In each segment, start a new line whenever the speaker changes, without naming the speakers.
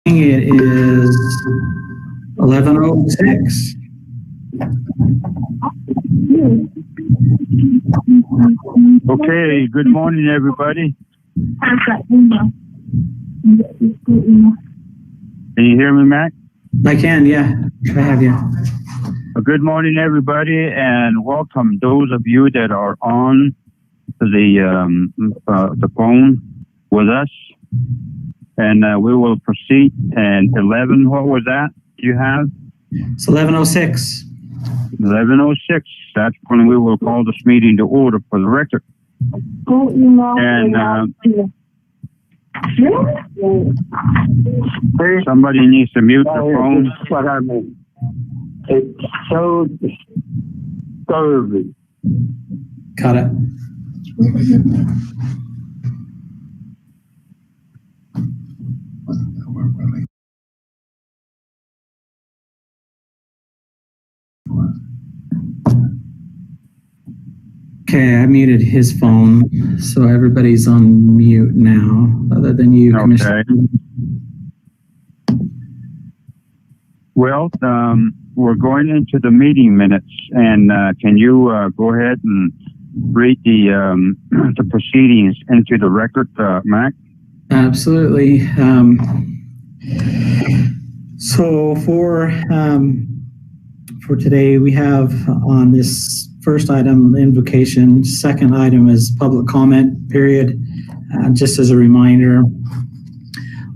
It is 11:06.
Okay, good morning, everybody. Can you hear me, Mac?
I can, yeah. I have you.
Good morning, everybody, and welcome those of you that are on the phone with us. And we will proceed. And 11, what was that you have?
It's 11:06.
11:06. That's when we will call this meeting to order for the record. And somebody needs to mute their phone.
That's what I mean. It's so disturbing.
Got it. Okay, I muted his phone, so everybody's on mute now, other than you, Commissioner.
Okay. Well, we're going into the meeting minutes, and can you go ahead and read the proceedings into the record, Mac?
Absolutely. So for today, we have on this first item, invocation. Second item is public comment period. Just as a reminder,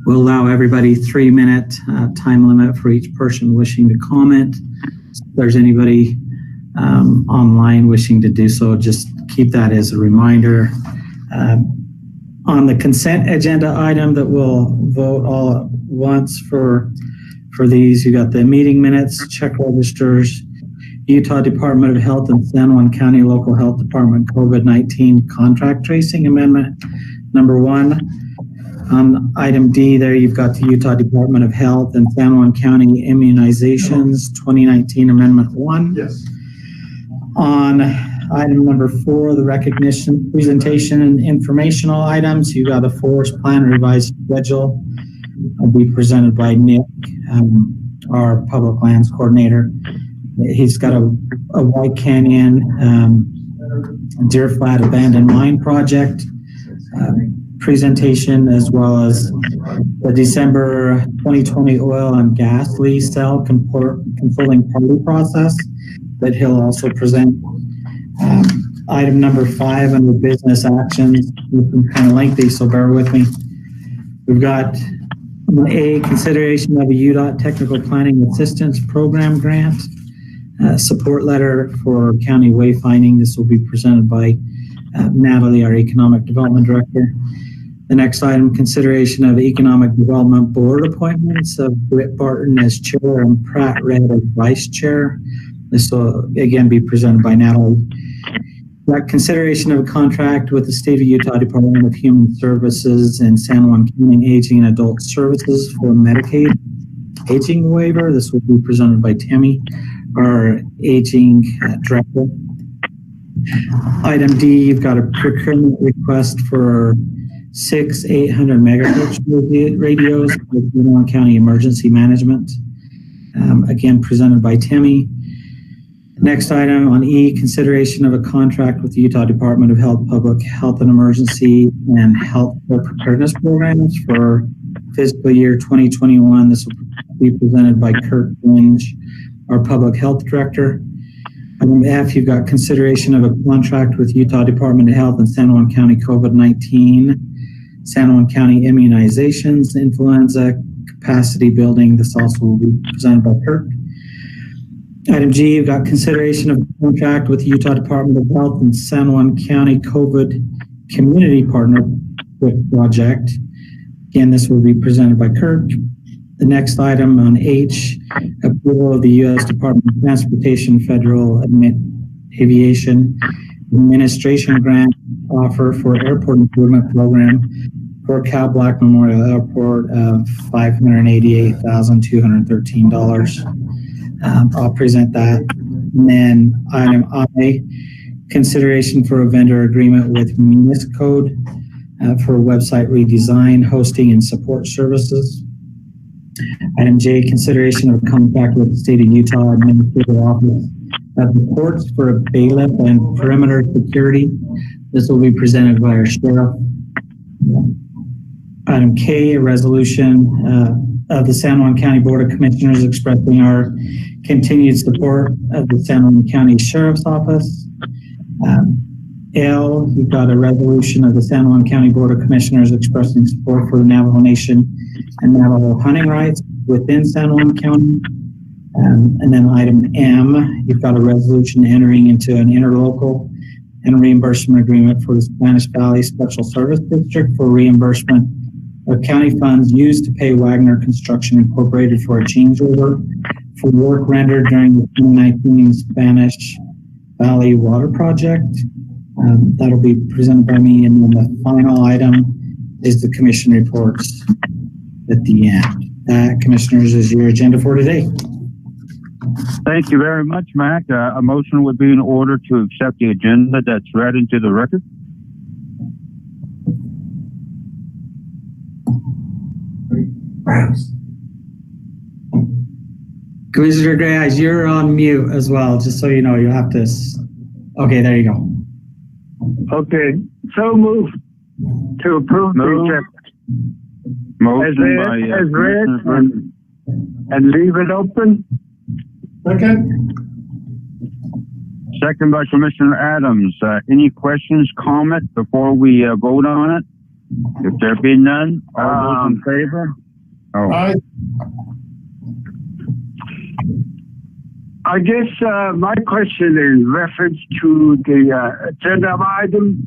we'll allow everybody 3-minute time limit for each person wishing to comment. So if there's anybody online wishing to do so, just keep that as a reminder. On the consent agenda item that we'll vote all at once for these, you got the meeting minutes, check registers, Utah Department of Health and San Juan County Local Health Department COVID-19 contract tracing amendment number 1. On item D there, you've got the Utah Department of Health and San Juan County immunizations 2019 amendment 1.
Yes.
On item number 4, the recognition, presentation, and informational items, you got a forest plan revised schedule. Will be presented by Nick, our public lands coordinator. He's got a White Canyon Deer Flat abandoned mine project presentation, as well as the December 2020 oil and gas lease sale controlling party process that he'll also present. Item number 5 under business actions, it's been kind of lengthy, so bear with me. We've got A, consideration of a UDOT Technical Planning Assistance Program grant, support letter for county wayfinding. This will be presented by Natalie, our Economic Development Director. The next item, consideration of Economic Development Board appointments of Britt Barton as chair and Pratt Red as vice chair. This will again be presented by Natalie. Consideration of a contract with the State of Utah Department of Human Services and San Juan County Aging and Adult Services for Medicaid aging waiver. This will be presented by Tammy, our aging director. Item D, you've got a procurement request for 6 800 megahertz radios with San Juan County Emergency Management. Again, presented by Tammy. Next item on E, consideration of a contract with the Utah Department of Health, Public Health and Emergency and Health Preparedness Programs for fiscal year 2021. This will be presented by Kurt Lynch, our Public Health Director. Item F, you've got consideration of a contract with Utah Department of Health and San Juan County COVID-19, San Juan County immunizations, influenza capacity building. This also will be presented by Kurt. Item G, you've got consideration of a contract with the Utah Department of Health and San Juan County COVID Community Partnership Project. Again, this will be presented by Kurt. The next item on H, approval of the U.S. Department of Transportation Federal Aviation Administration grant offer for airport improvement program for Cal Black Memorial Airport of $588,213. I'll present that. And then item I, consideration for a vendor agreement with Muniscode for website redesign, hosting, and support services. Item J, consideration of a contract with the State of Utah Administrative Office of the Courts for a bailiff and perimeter security. This will be presented by our sheriff. Item K, a resolution of the San Juan County Board of Commissioners expressing our continued support of the San Juan County Sheriff's Office. L, we've got a resolution of the San Juan County Board of Commissioners expressing support for the Navajo Nation and Navajo hunting rights within San Juan County. And then item M, you've got a resolution entering into an interlocal and reimbursement agreement for the Spanish Valley Special Service District for reimbursement of county funds used to pay Wagner Construction Incorporated for a change order for work rendered during the 2019 Spanish Valley Water Project. That'll be presented by me, and then the final item is the commission reports at the end. That, Commissioners, is your agenda for today.
Thank you very much, Mac. A motion would be in order to accept the agenda that's read into the record.
Commissioner Gray Eyes, you're on mute as well, just so you know. You'll have to... Okay, there you go.
Okay, so move to approve the
Motion
as read and leave it open.
Second by Commissioner Adams. Any questions, comments before we vote on it? If there be none, all those in favor?
Aye.
I guess my question is reference to the agenda item.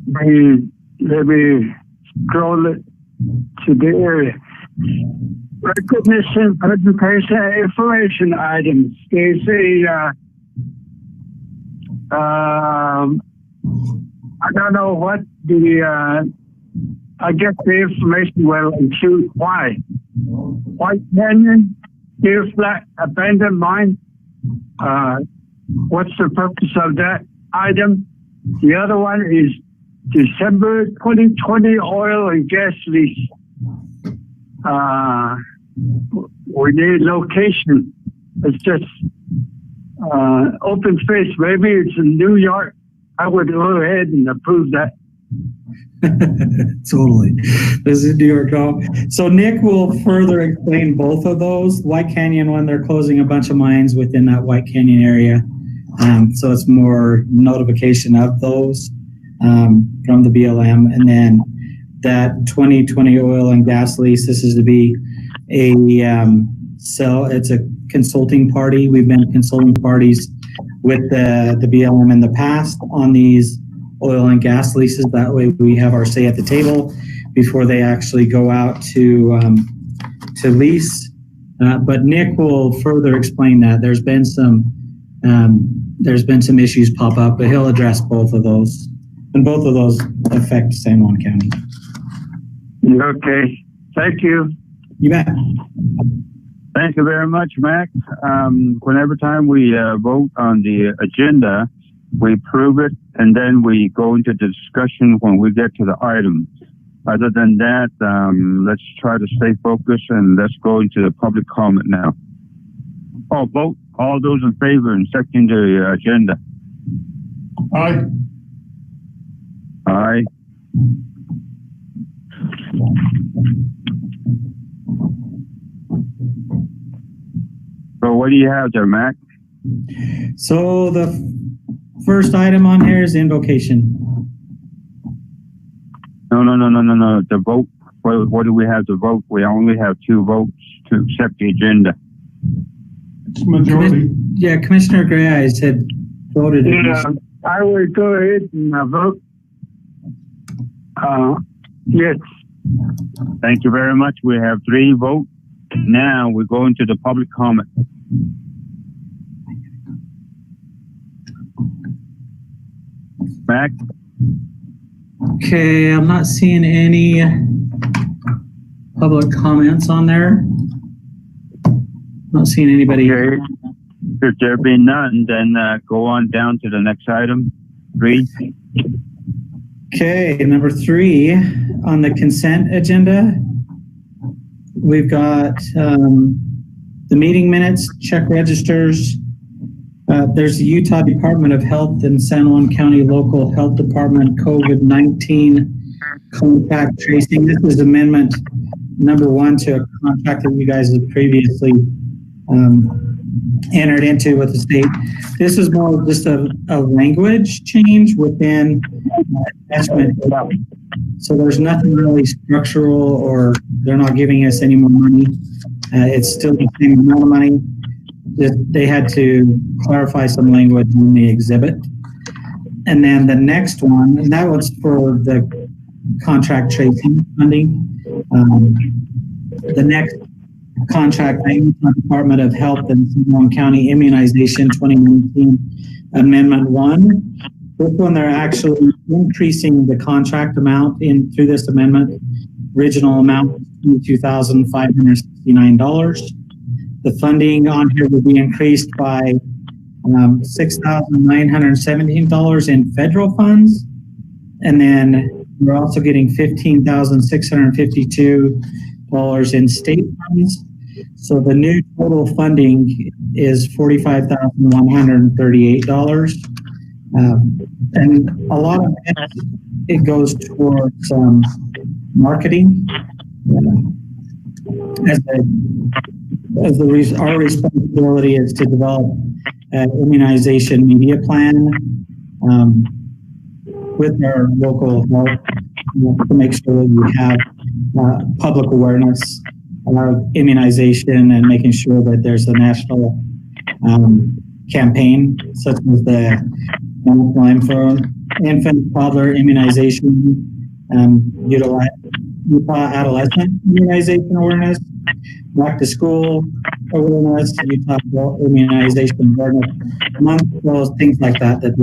Let me scroll it to the area. Recognition, presentation, information items. They say, I don't know what I guess the information will include why. White Canyon, Deer Flat, abandoned mine. What's the purpose of that item? The other one is December 2020 oil and gas lease. We need location. It's just open space. Maybe it's in New York. I would go ahead and approve that.
Totally. This is New York. So Nick will further explain both of those. White Canyon one, they're closing a bunch of mines within that White Canyon area. So it's more notification of those from the BLM. And then that 2020 oil and gas lease, this is to be a it's a consulting party. We've been consulting parties with the BLM in the past on these oil and gas leases. That way we have our say at the table before they actually go out to lease. But Nick will further explain that. There's been some issues pop up, but he'll address both of those. And both of those affect San Juan County.
Okay. Thank you.
You bet.
Thank you very much, Mac. Whenever time we vote on the agenda, we approve it, and then we go into the discussion when we get to the item. Other than that, let's try to stay focused, and let's go into the public comment now. Oh, vote. All those in favor and accepting the agenda.
Aye.
Aye. So what do you have there, Mac?
So the first item on here is invocation.
No. The vote. What do we have to vote? We only have 2 votes to accept the agenda.
It's majority.
Yeah, Commissioner Gray Eyes had voted.
Yeah, I would go ahead and vote. Yes.
Thank you very much. We have 3 votes. Now we go into the public comment. Mac?
Okay, I'm not seeing any public comments on there. Not seeing anybody.
Okay. If there be none, then go on down to the next item. 3.
Okay, number 3 on the consent agenda we've got the meeting minutes, check registers. There's the Utah Department of Health and San Juan County Local Health Department COVID-19 contact tracing. This is amendment number 1 to a contract that you guys have previously entered into with the state. This is more just a language change within investment. So there's nothing really structural, or they're not giving us any more money. It's still the same amount of money. They had to clarify some language in the exhibit. And then the next one, and that was for the contract tracing funding. The next contract, the Utah Department of Health and San Juan County Immunization 2019 Amendment 1. This one, they're actually increasing the contract amount through this amendment. Original amount $22,569. The funding on here will be increased by $6,917 in federal funds, and then we're also getting $15,652 in state funds. So the new total funding is $45,138. And a lot of it goes towards marketing. Our responsibility is to develop an immunization media plan with our local health to make sure that we have public awareness of immunization and making sure that there's a national campaign, such as the National Infant Toddler Immunization, Utah Adolescent Immunization Awareness, Back to School Awareness, Utah Immunization Awareness Month, those things like that this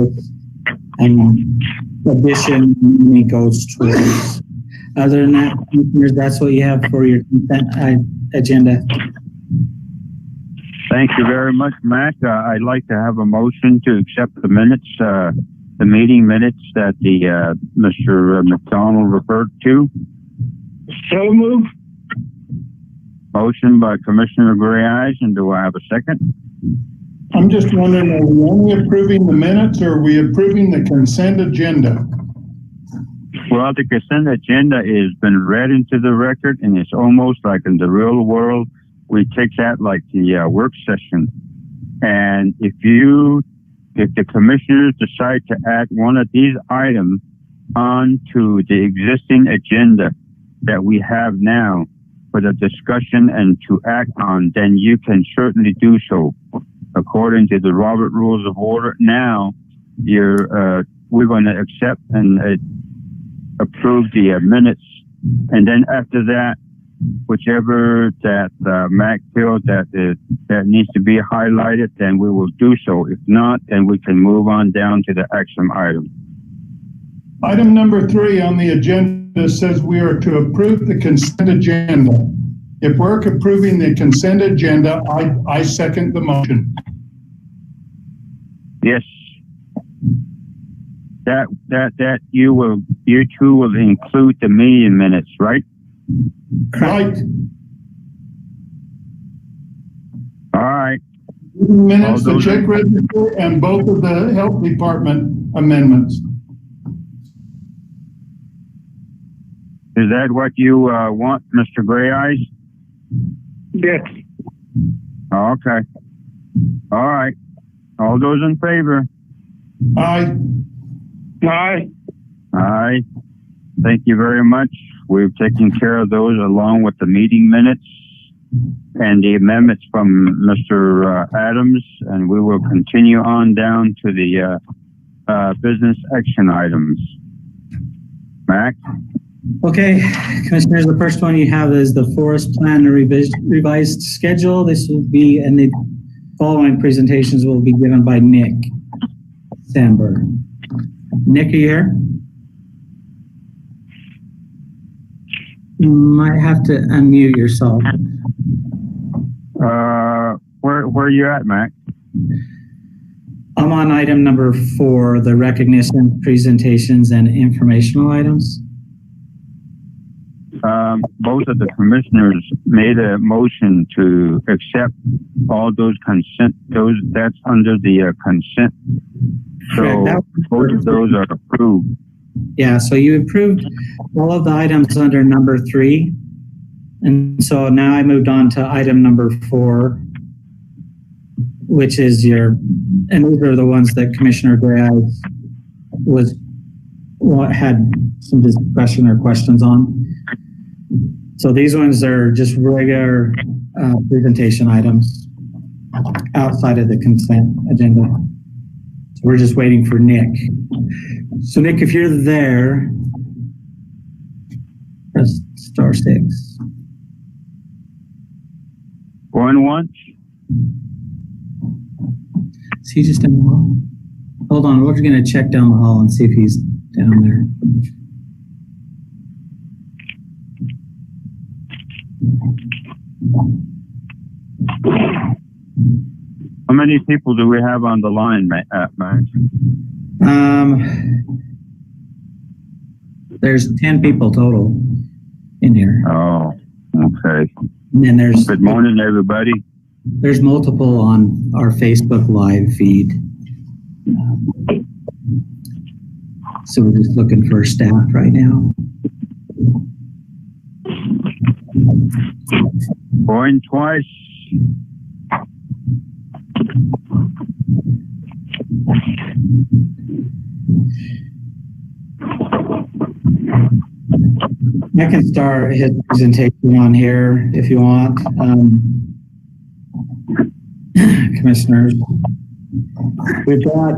addition money goes towards. Other than that, that's what you have for your consent agenda.
Thank you very much, Mac. I'd like to have a motion to accept the minutes, the meeting minutes that Mr. McDonald referred to.
So move.
Motion by Commissioner Gray Eyes, and do I have a second?
I'm just wondering, are we only approving the minutes, or are we approving the consent agenda?
Well, the consent agenda has been read into the record, and it's almost like in the real world, we take that like the work session. And if the commissioners decide to add one of these items onto the existing agenda that we have now for the discussion and to act on, then you can certainly do so. According to the Robert Rules of Order, now we're going to accept and approve the minutes, and then after that, whichever that Mac feels that needs to be highlighted, then we will do so. If not, then we can move on down to the action item.
Item number 3 on the agenda says we are to approve the consent agenda. If we're approving the consent agenda, I second the motion.
Yes. That you two will include the meeting minutes, right?
Right.
All right.
Minutes, the check register, and both of the health department amendments.
Is that what you want, Mr. Gray Eyes?
Yes.
Okay. All right. All those in favor?
Aye.
Aye.
Aye. Thank you very much. We've taken care of those along with the meeting minutes and the amendments from Mr. Adams, and we will continue on down to the business action items. Mac?
Okay, Commissioners, the first one you have is the forest plan revised schedule. This will be, and the following presentations will be given by Nick Sandberg. Nick, are you here? You might have to unmute yourself.
Where are you at, Mac?
I'm on item number 4, the recognition, presentations, and informational items.
both of the commissioners made a motion to accept all those consent, that's under the consent. So both of those are approved.
Yeah, so you approved all of the items under number 3. And so now I moved on to item number 4, which is and these are the ones that Commissioner Gray had some discussion or questions on. So these ones are just regular presentation items outside of the consent agenda. So we're just waiting for Nick. So Nick, if you're there, press *6.
Going once.
Is he just in the hall? Hold on, we're going to check down the hall and see if he's down there.
How many people do we have on the line, Max?
There's 10 people total in here.
Oh, okay.
And then
Good morning, everybody.
There's multiple on our Facebook Live feed. So we're just looking for staff right now.
Going twice.
I can start his presentation on here if you want. Commissioners, we've got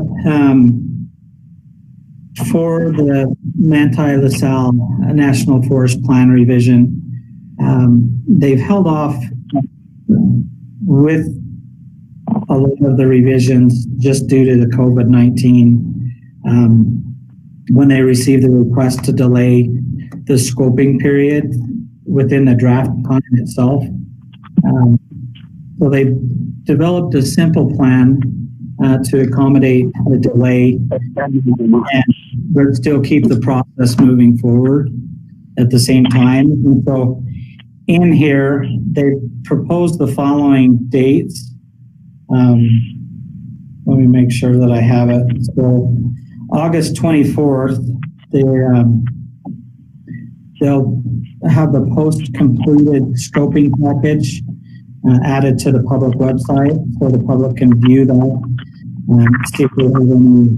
for the Manti LaSalle National Forest Plan revision, they've held off with a lot of the revisions just due to the COVID-19 when they received the request to delay the scoping period within the draft plan itself. So they developed a simple plan to accommodate the delay but still keep the process moving forward at the same time. And so in here, they proposed the following dates. Let me make sure that I have it. So August 24th, they'll have the post-completed scoping package added to the public website so the public can view that, see if they have any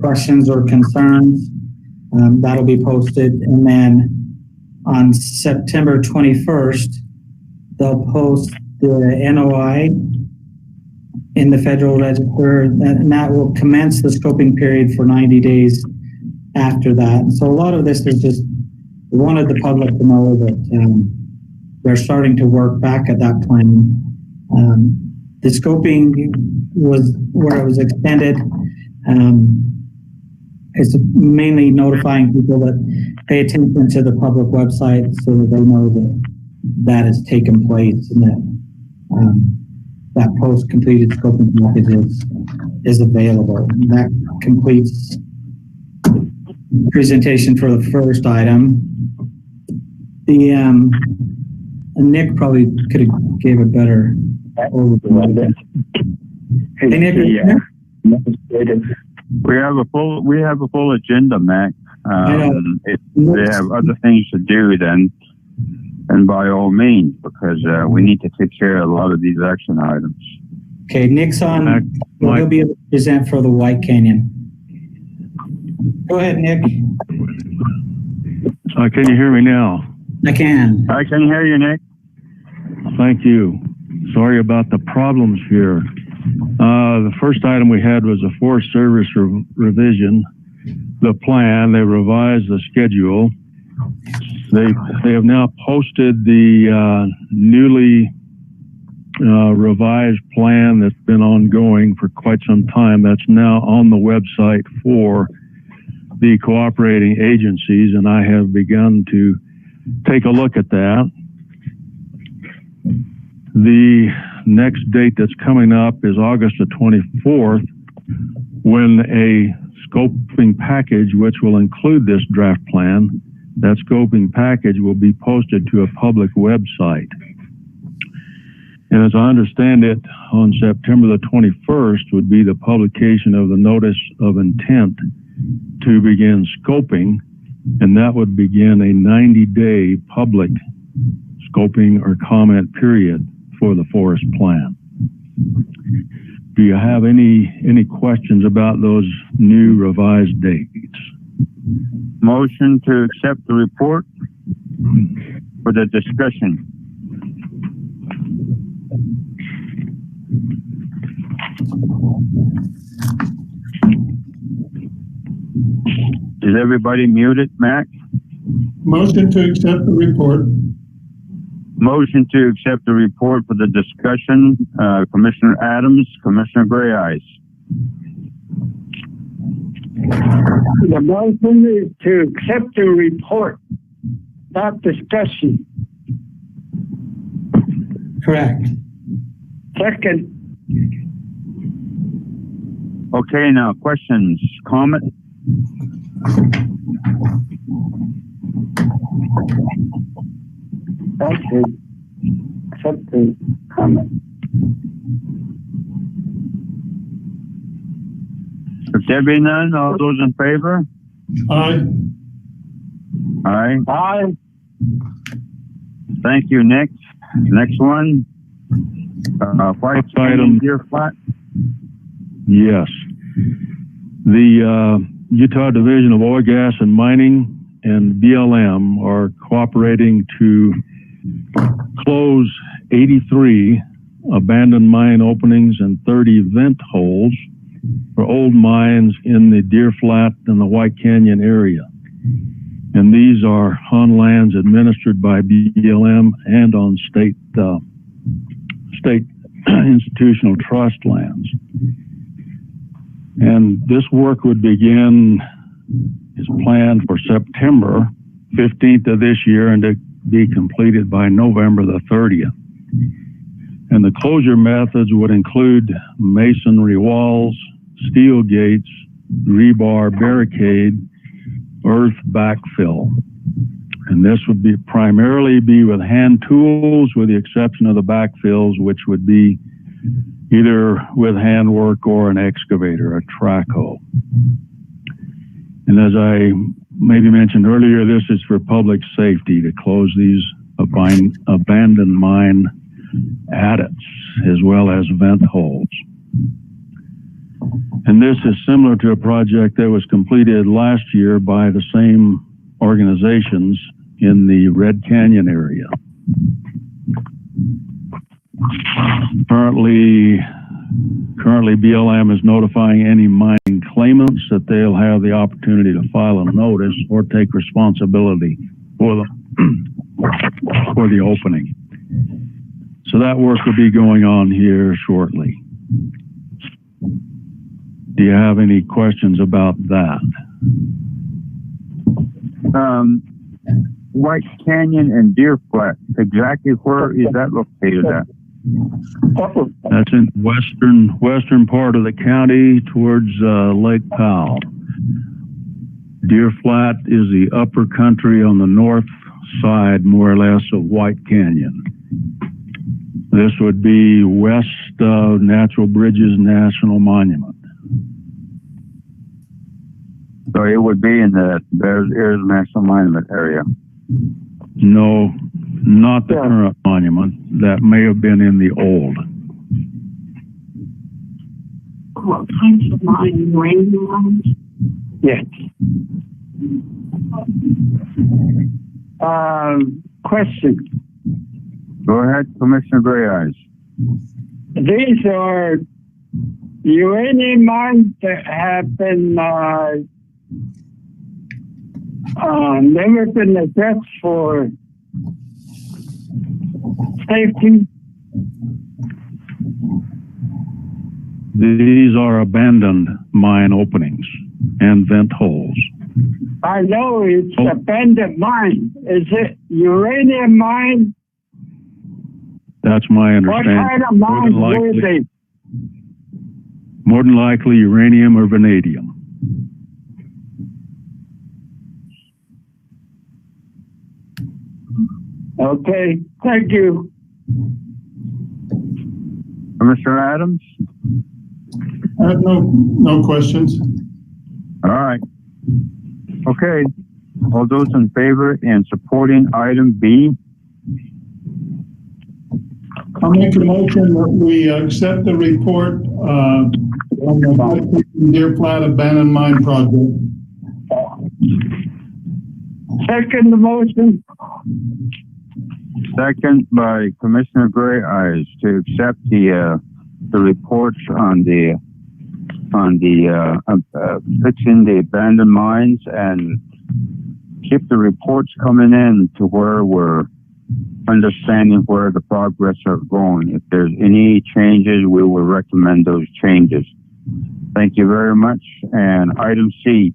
questions or concerns. That'll be posted. And then on September 21st, they'll post the NOI in the Federal Register, and that will commence the scoping period for 90 days after that. So a lot of this is just, we wanted the public to know that they're starting to work back at that plan. The scoping was where it was extended. It's mainly notifying people that pay attention to the public website so that they know that that has taken place and that that post-completed scoping package is available. And that completes the presentation for the first item. Nick probably could have gave a better overview. Hey, Nick,
we have a full agenda, Mac. If they have other things to do, then by all means, because we need to take care of a lot of these action items.
Okay, Nick's on. He'll be able to present for the White Canyon. Go ahead, Nick.
Can you hear me now?
I can.
I can hear you, Nick.
Thank you. Sorry about the problems here. The first item we had was a Forest Service revision. The plan, they revised the schedule. They have now posted the newly revised plan that's been ongoing for quite some time. That's now on the website for the cooperating agencies, and I have begun to take a look at that. The next date that's coming up is August the 24th, when a scoping package, which will include this draft plan, That scoping package will be posted to a public website. And as I understand it, on September the 21st would be the publication of the notice of intent to begin scoping, and that would begin a 90-day public scoping or comment period for the forest plan. Do you have any questions about those new revised dates?
Motion to accept the report for the discussion. Is everybody muted, Mac?
Motion to accept the report.
Motion to accept the report for the discussion. Commissioner Adams, Commissioner Gray Eyes.
The motion is to accept the report, not discussion.
Correct.
Second.
Okay, now questions, comments?
Okay. Accept the comment.
If there be none, all those in favor?
Aye.
Aye.
Aye.
Thank you, Nick. Next one. White Canyon Deer Flat.
Yes. The Utah Division of Oil, Gas, and Mining and BLM are cooperating to close 83 abandoned mine openings and 30 vent holes for old mines in the Deer Flat and the White Canyon area. And these are on lands administered by BLM and on state institutional trust lands. And this work would begin, is planned for September 15th of this year and to be completed by November the 30th. And the closure methods would include masonry walls, steel gates, rebar barricade, earth backfill. And this would be primarily with hand tools, with the exception of the backfills, which would be either with handwork or an excavator, a trackhoe. And as I maybe mentioned earlier, this is for public safety to close these abandoned mine adits as well as vent holes. And this is similar to a project that was completed last year by the same organizations in the Red Canyon area. Currently BLM is notifying any mining claimants that they'll have the opportunity to file a notice or take responsibility for the opening. So that work will be going on here shortly. Do you have any questions about that?
White Canyon and Deer Flat, exactly where is that located at?
That's in western part of the county towards Lake Powell. Deer Flat is the upper country on the north side, more or less, of White Canyon. This would be west of Natural Bridges National Monument.
So it would be in the Bears Ears National Monument area.
No, not the current monument. That may have been in the old.
What kinds of mine? Uranium mines?
Yes. Question.
Go ahead, Commissioner Gray Eyes.
These are uranium mines that have been never been addressed for safety.
These are abandoned mine openings and vent holes.
I know it's abandoned mine. Is it uranium mine?
That's my understanding.
What kind of mines were they?
More than likely uranium or vanadium.
Okay, thank you.
Commissioner Adams?
I have no questions.
All right. Okay. All those in favor and supporting item B?
I'll make a motion that we accept the report on the Deer Flat Abandoned Mine Project.
Second the motion.
Second by Commissioner Gray Eyes to accept the reports on the fixing the abandoned mines and keep the reports coming in to where we're understanding where the progress are going. If there's any changes, we will recommend those changes. Thank you very much. And item C.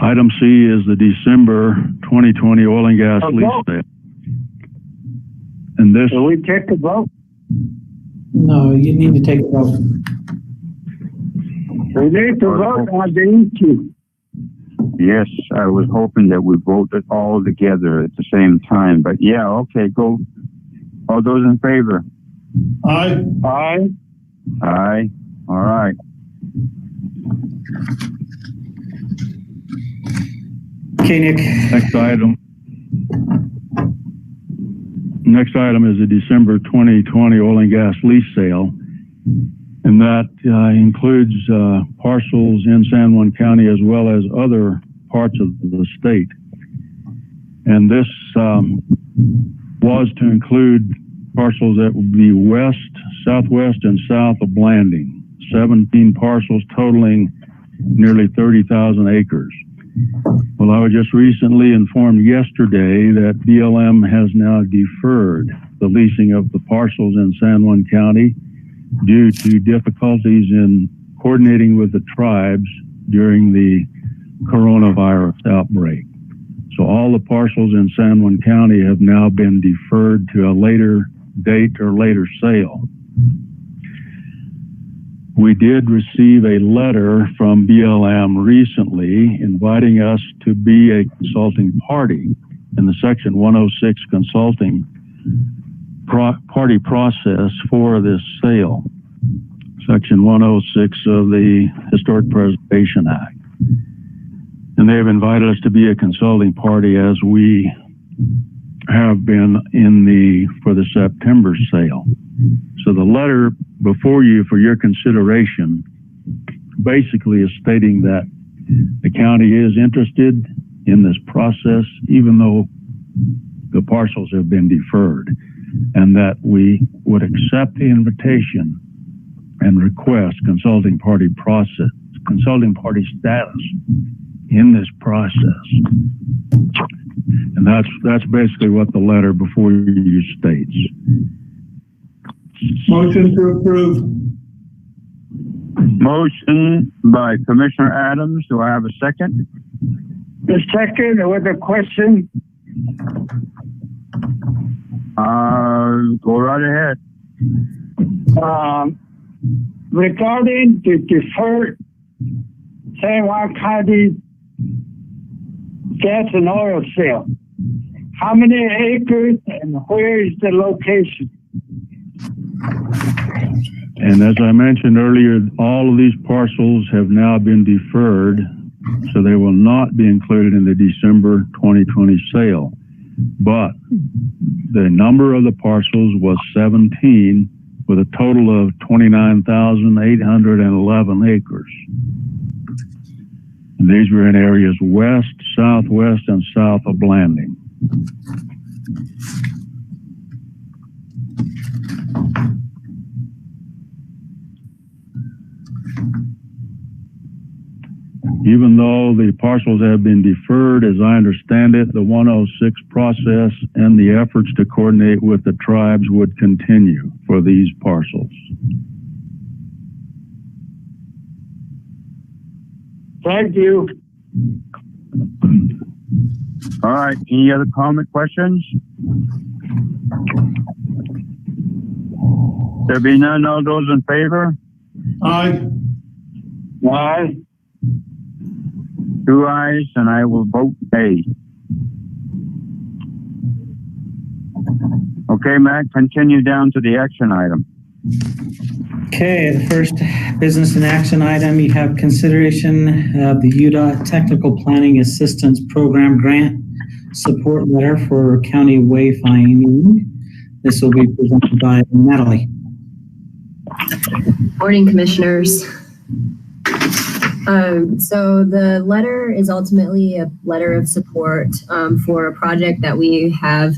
Item C is the December 2020 oil and gas lease sale. And this,
Will we take a vote?
No, you need to take a vote.
We need to vote on the issue.
Yes, I was hoping that we voted all together at the same time, but yeah, okay, go. All those in favor?
Aye.
Aye.
Aye. All right.
Okay, Nick.
next item is the December 2020 oil and gas lease sale. And that includes parcels in San Juan County as well as other parts of the state. And this was to include parcels that would be west, southwest, and south of Blanding. 17 parcels totaling nearly 30,000 acres. Well, I was just recently informed yesterday that BLM has now deferred the leasing of the parcels in San Juan County due to difficulties in coordinating with the tribes during the coronavirus outbreak. So all the parcels in San Juan County have now been deferred to a later date or later sale. We did receive a letter from BLM recently inviting us to be a consulting party in the Section 106 consulting party process for this sale, Section 106 of the Historic Preservation Act. And they've invited us to be a consulting party as we have been for the September sale. So the letter before you for your consideration basically is stating that the county is interested in this process, even though the parcels have been deferred, and that we would accept the invitation and request consulting party status in this process. And that's basically what the letter before you states.
Motion to approve.
Motion by Commissioner Adams. Do I have a second?
The second with a question.
Go right ahead.
Regarding the deferred San Juan County gas and oil sale, how many acres and where is the location?
And as I mentioned earlier, all of these parcels have now been deferred, so they will not be included in the December 2020 sale. But the number of the parcels was 17 with a total of 29,811 acres. And these were in areas west, southwest, and south of Blanding. Even though the parcels have been deferred, as I understand it, the 106 process and the efforts to coordinate with the tribes would continue for these parcels.
Thank you.
All right. Any other comment, questions? There be none. All those in favor?
Aye.
Aye.
2 ayes, and I will vote nay. Okay, Matt, continue down to the action item.
Okay, the first business and action item, you have consideration of the UDOT Technical Planning Assistance Program Grant Support Letter for County Wayfinding. This will be presented by Natalie.
Morning, Commissioners. So the letter is ultimately a letter of support for a project that we have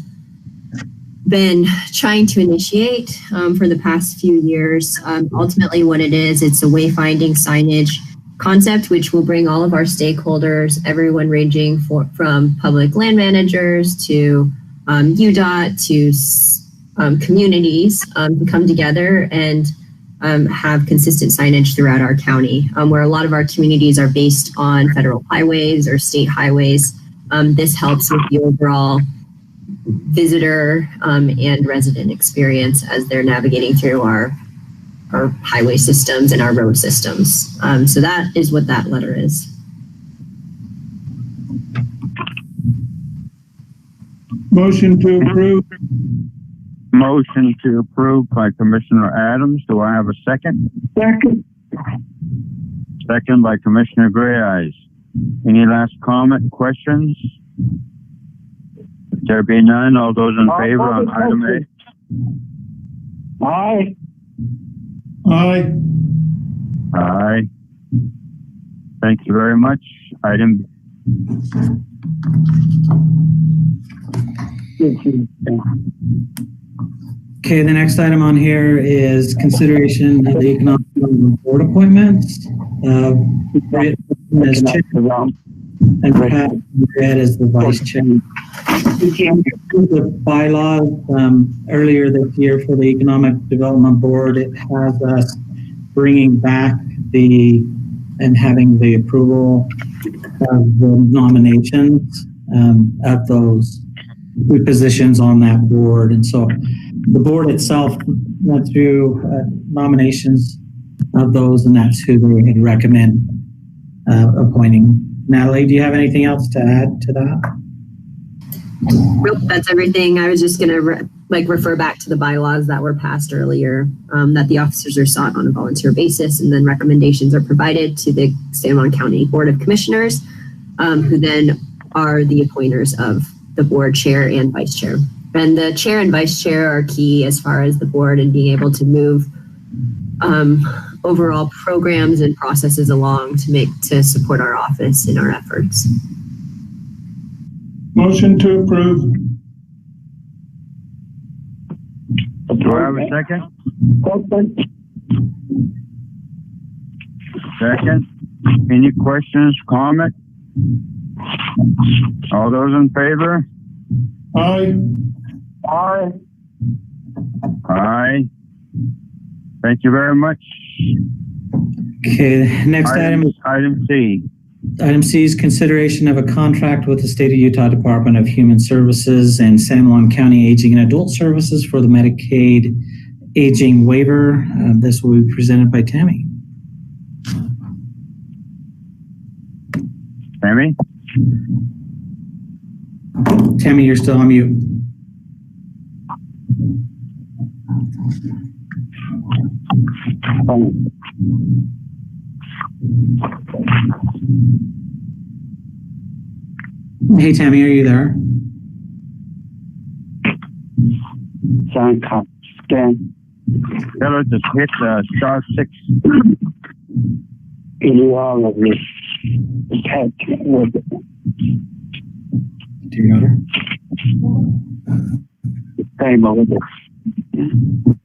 been trying to initiate for the past few years. Ultimately what it is, it's a wayfinding signage concept, which will bring all of our stakeholders, everyone ranging from public land managers to UDOT to communities to come together and have consistent signage throughout our county, where a lot of our communities are based on federal highways or state highways. This helps with the overall visitor and resident experience as they're navigating through our highway systems and our road systems. So that is what that letter is.
Motion to approve.
Motion to approve by Commissioner Adams. Do I have a second?
Second.
Second by Commissioner Gray Eyes. Any last comment, questions? If there be none, all those in favor on item A?
Aye.
Aye.
Aye. Thank you very much. Item
Okay, the next item on here is consideration of the economic development board appointments. As chair, and Pat as the vice chair. The bylaws earlier this year for the economic development board, it has us bringing back and having the approval of the nominations of those positions on that board. And so the board itself went through nominations of those, and that's who they had recommend appointing. Natalie, do you have anything else to add to that?
Nope, that's everything. I was just going to refer back to the bylaws that were passed earlier, that the officers are sought on a volunteer basis, and then recommendations are provided to the San Juan County Board of Commissioners, who then are the appointers of the board chair and vice chair. And the chair and vice chair are key as far as the board and being able to move overall programs and processes along to support our office in our efforts.
Motion to approve.
Do I have a second? Second. Any questions, comment? All those in favor?
Aye.
Aye.
Aye. Thank you very much.
Okay, next item is
item C.
Item C is consideration of a contract with the State of Utah Department of Human Services and San Juan County Aging and Adult Services for the Medicaid Aging Waiver. This will be presented by Tammy.
Tammy?
Tammy, you're still on mute. Hey, Tammy, are you there?
Sound cop. Scan.
Tell her to hit star 6.
Any all of this. Attach with it.
Do you got her?
Same over there.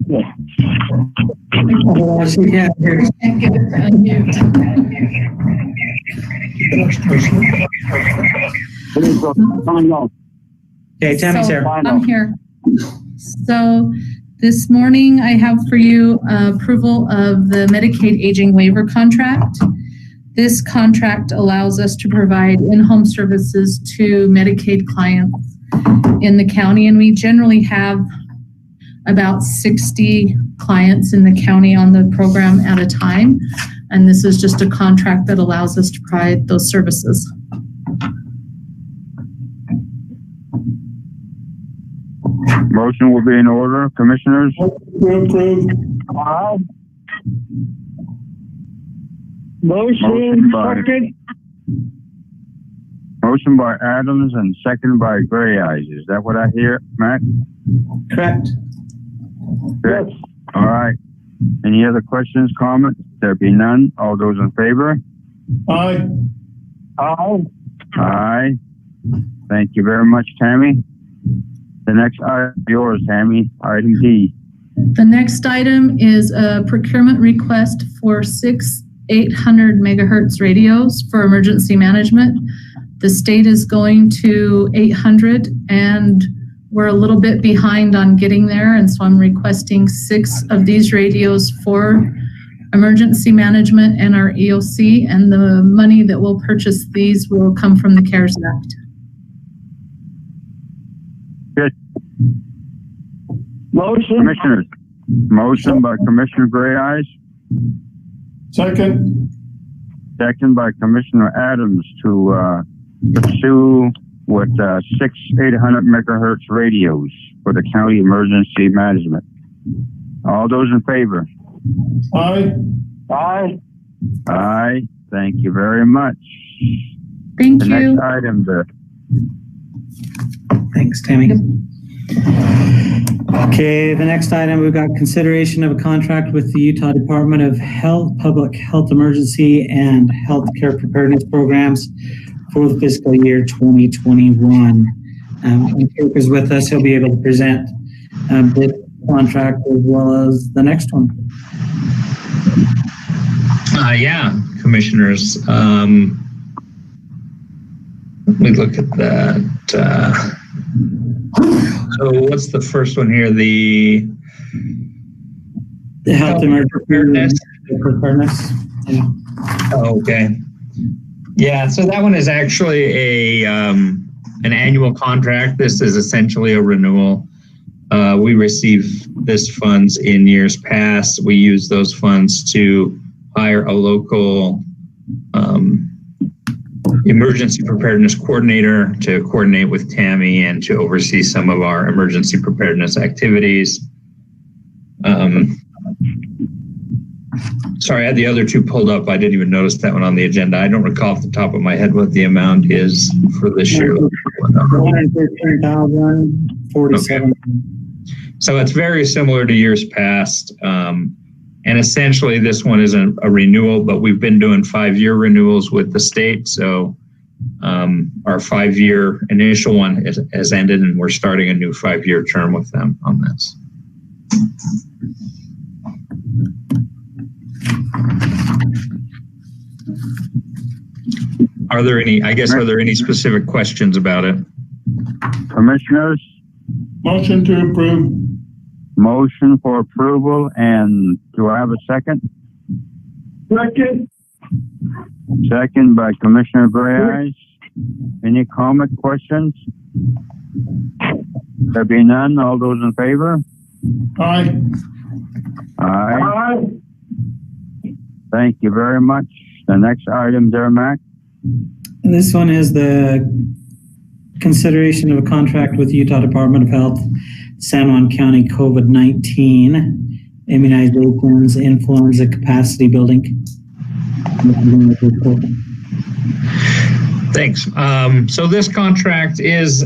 Yeah.
Oh, she can't hear. Okay, Tammy's here.
I'm here. So this morning I have for you approval of the Medicaid Aging Waiver Contract. This contract allows us to provide in-home services to Medicaid clients in the county, and we generally have about 60 clients in the county on the program at a time, and this is just a contract that allows us to provide those services.
Motion will be in order, Commissioners.
Approve.
Aye. Motion, second.
Motion by Adams and second by Gray Eyes. Is that what I hear, Mac?
Correct.
Good. All right. Any other questions, comments? There be none. All those in favor?
Aye.
Aye.
Aye. Thank you very much, Tammy. The next item is yours, Tammy. Item D.
The next item is a procurement request for 6 800 megahertz radios for emergency management. The state is going to 800 and we're a little bit behind on getting there. And so I'm requesting 6 of these radios for emergency management and our EOC, and the money that will purchase these will come from the CARES Act.
Good.
Motion.
Commissioners. Motion by Commissioner Gray Eyes,
Second.
second by Commissioner Adams to pursue with 6 800 megahertz radios for the county emergency management. All those in favor?
Aye.
Aye.
Aye. Thank you very much.
Thank
The
you.
next item there.
Thanks, Tammy. Okay, the next item, we've got consideration of a contract with the Utah Department of Health, Public Health Emergency and Healthcare Preparedness Programs for the fiscal year 2021. And Kirk is with us. He'll be able to present this contract as well as the next one.
Yeah, commissioners. Let me look at that. So what's the first one here? The
Health Emergency Preparedness. Yeah.
Oh, okay. Yeah, so that one is actually an annual contract. This is essentially a renewal. We receive this funds in years past. We use those funds to hire a local emergency preparedness coordinator to coordinate with Tammy and to oversee some of our emergency preparedness activities. Sorry, I had the other two pulled up. I didn't even notice that one on the agenda. I don't recall off the top of my head what the amount is for this year.
$113,047.
Okay. So it's very similar to years past. And essentially this one is a renewal, but we've been doing 5-year renewals with the state. So our 5-year initial one has ended and we're starting a new 5-year term with them on this. Are there any specific questions about it?
Commissioners,
Motion to approve.
motion for approval, and do I have a second?
Second.
Second by Commissioner Gray Eyes. Any comment, questions? There be none. All those in favor?
Aye.
Aye.
Aye.
Thank you very much. The next item there, Mac.
And this one is the consideration of a contract with Utah Department of Health, San Juan County COVID-19 immunizations, influenza capacity building.
Thanks. So this contract is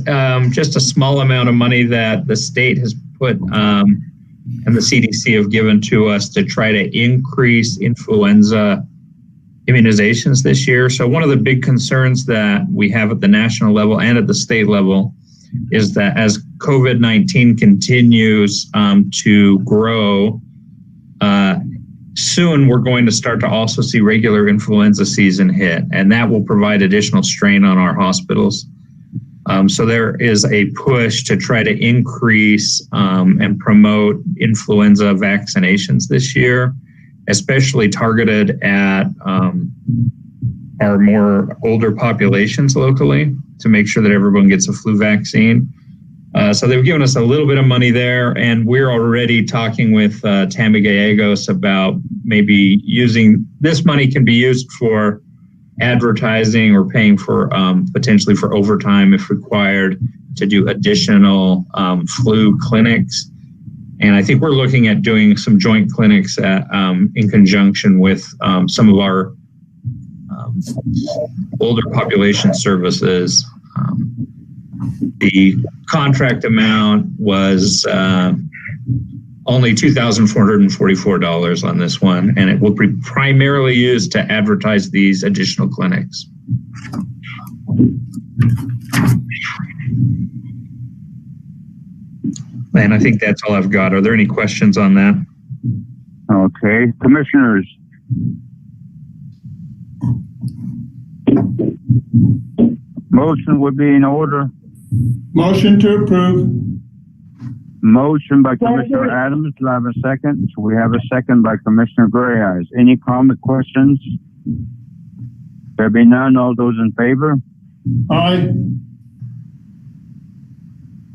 just a small amount of money that the state has put and the CDC have given to us to try to increase influenza immunizations this year. So one of the big concerns that we have at the national level and at the state level is that as COVID-19 continues to grow, soon we're going to start to also see regular influenza season hit, and that will provide additional strain on our hospitals. So there is a push to try to increase and promote influenza vaccinations this year, especially targeted at our more older populations locally to make sure that everyone gets a flu vaccine. So they've given us a little bit of money there, and we're already talking with Tammy Gallegos about maybe using this money can be used for advertising or paying for potentially for overtime if required to do additional flu clinics. And I think we're looking at doing some joint clinics in conjunction with some of our older population services. The contract amount was only $2,444 on this one, and it will be primarily used to advertise these additional clinics. And I think that's all I've got. Are there any questions on that?
Okay, commissioners. Motion would be in order.
Motion to approve.
Motion by Commissioner Adams. Do I have a second? So we have a second by Commissioner Grayeyes. Any comment, questions? There be none. All those in favor?
Aye.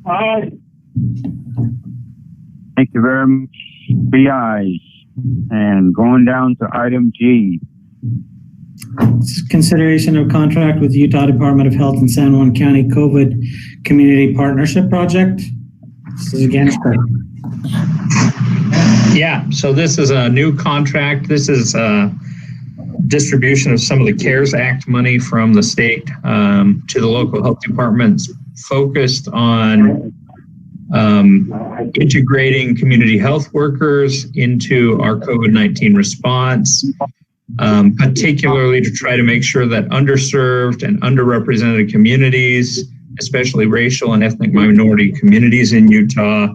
Aye.
Thank you very much. Be ayes. And going down to item G.
Consideration of contract with Utah Department of Health and San Juan County COVID Community Partnership Project. This is again.
Yeah, so this is a new contract. This is a distribution of some of the CARES Act money from the state to the local health departments, focused on integrating community health workers into our COVID-19 response, particularly to try to make sure that underserved and underrepresented communities, especially racial and ethnic minority communities in Utah,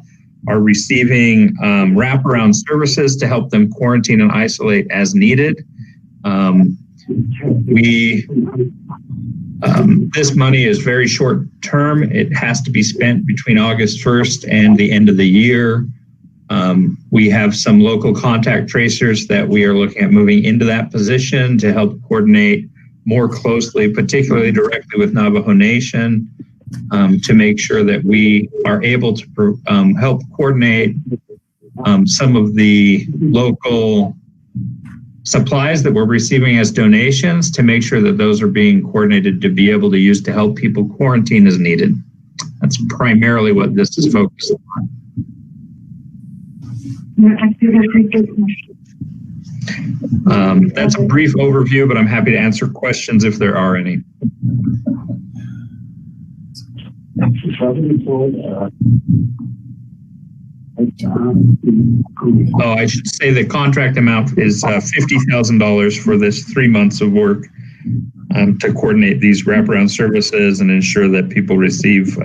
are receiving wraparound services to help them quarantine and isolate as needed. This money is very short term. It has to be spent between August 1st and the end of the year. We have some local contact tracers that we are looking at moving into that position to help coordinate more closely, particularly directly with Navajo Nation, to make sure that we are able to help coordinate some of the local supplies that we're receiving as donations, to make sure that those are being coordinated to be able to use to help people quarantine as needed. That's primarily what this is focused on. That's a brief overview, but I'm happy to answer questions if there are any. Oh, I should say the contract amount is $50,000 for this 3 months of work to coordinate these wraparound services and ensure that people receive.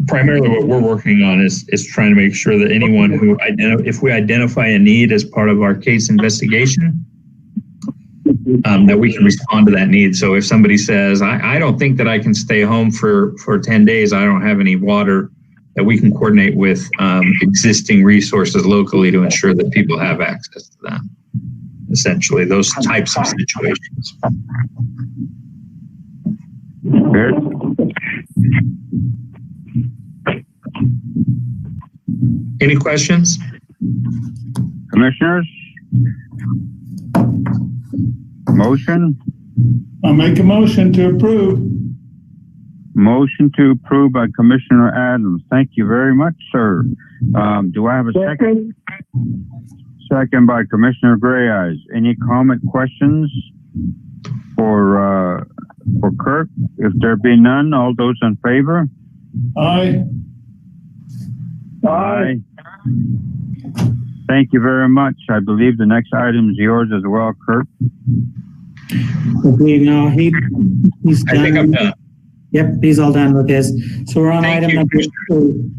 Primarily, what we're working on is trying to make sure that anyone who if we identify a need as part of our case investigation, that we can respond to that need. So if somebody says, I don't think that I can stay home for 10 days, I don't have any water, that we can coordinate with existing resources locally to ensure that people have access to that. Essentially, those types of situations.
Good.
Any questions?
Commissioners? Motion?
I'll make a motion to approve.
Motion to approve by Commissioner Adams. Thank you very much, sir. Do I have a second? Second by Commissioner Grayeyes. Any comment, questions for Kirk? If there be none, all those in favor?
Aye.
Aye. Thank you very much. I believe the next item is yours as well, Kirk.
Okay, no, he's done.
I think I'm done.
Yep, he's all done with his. So we're on item number 2.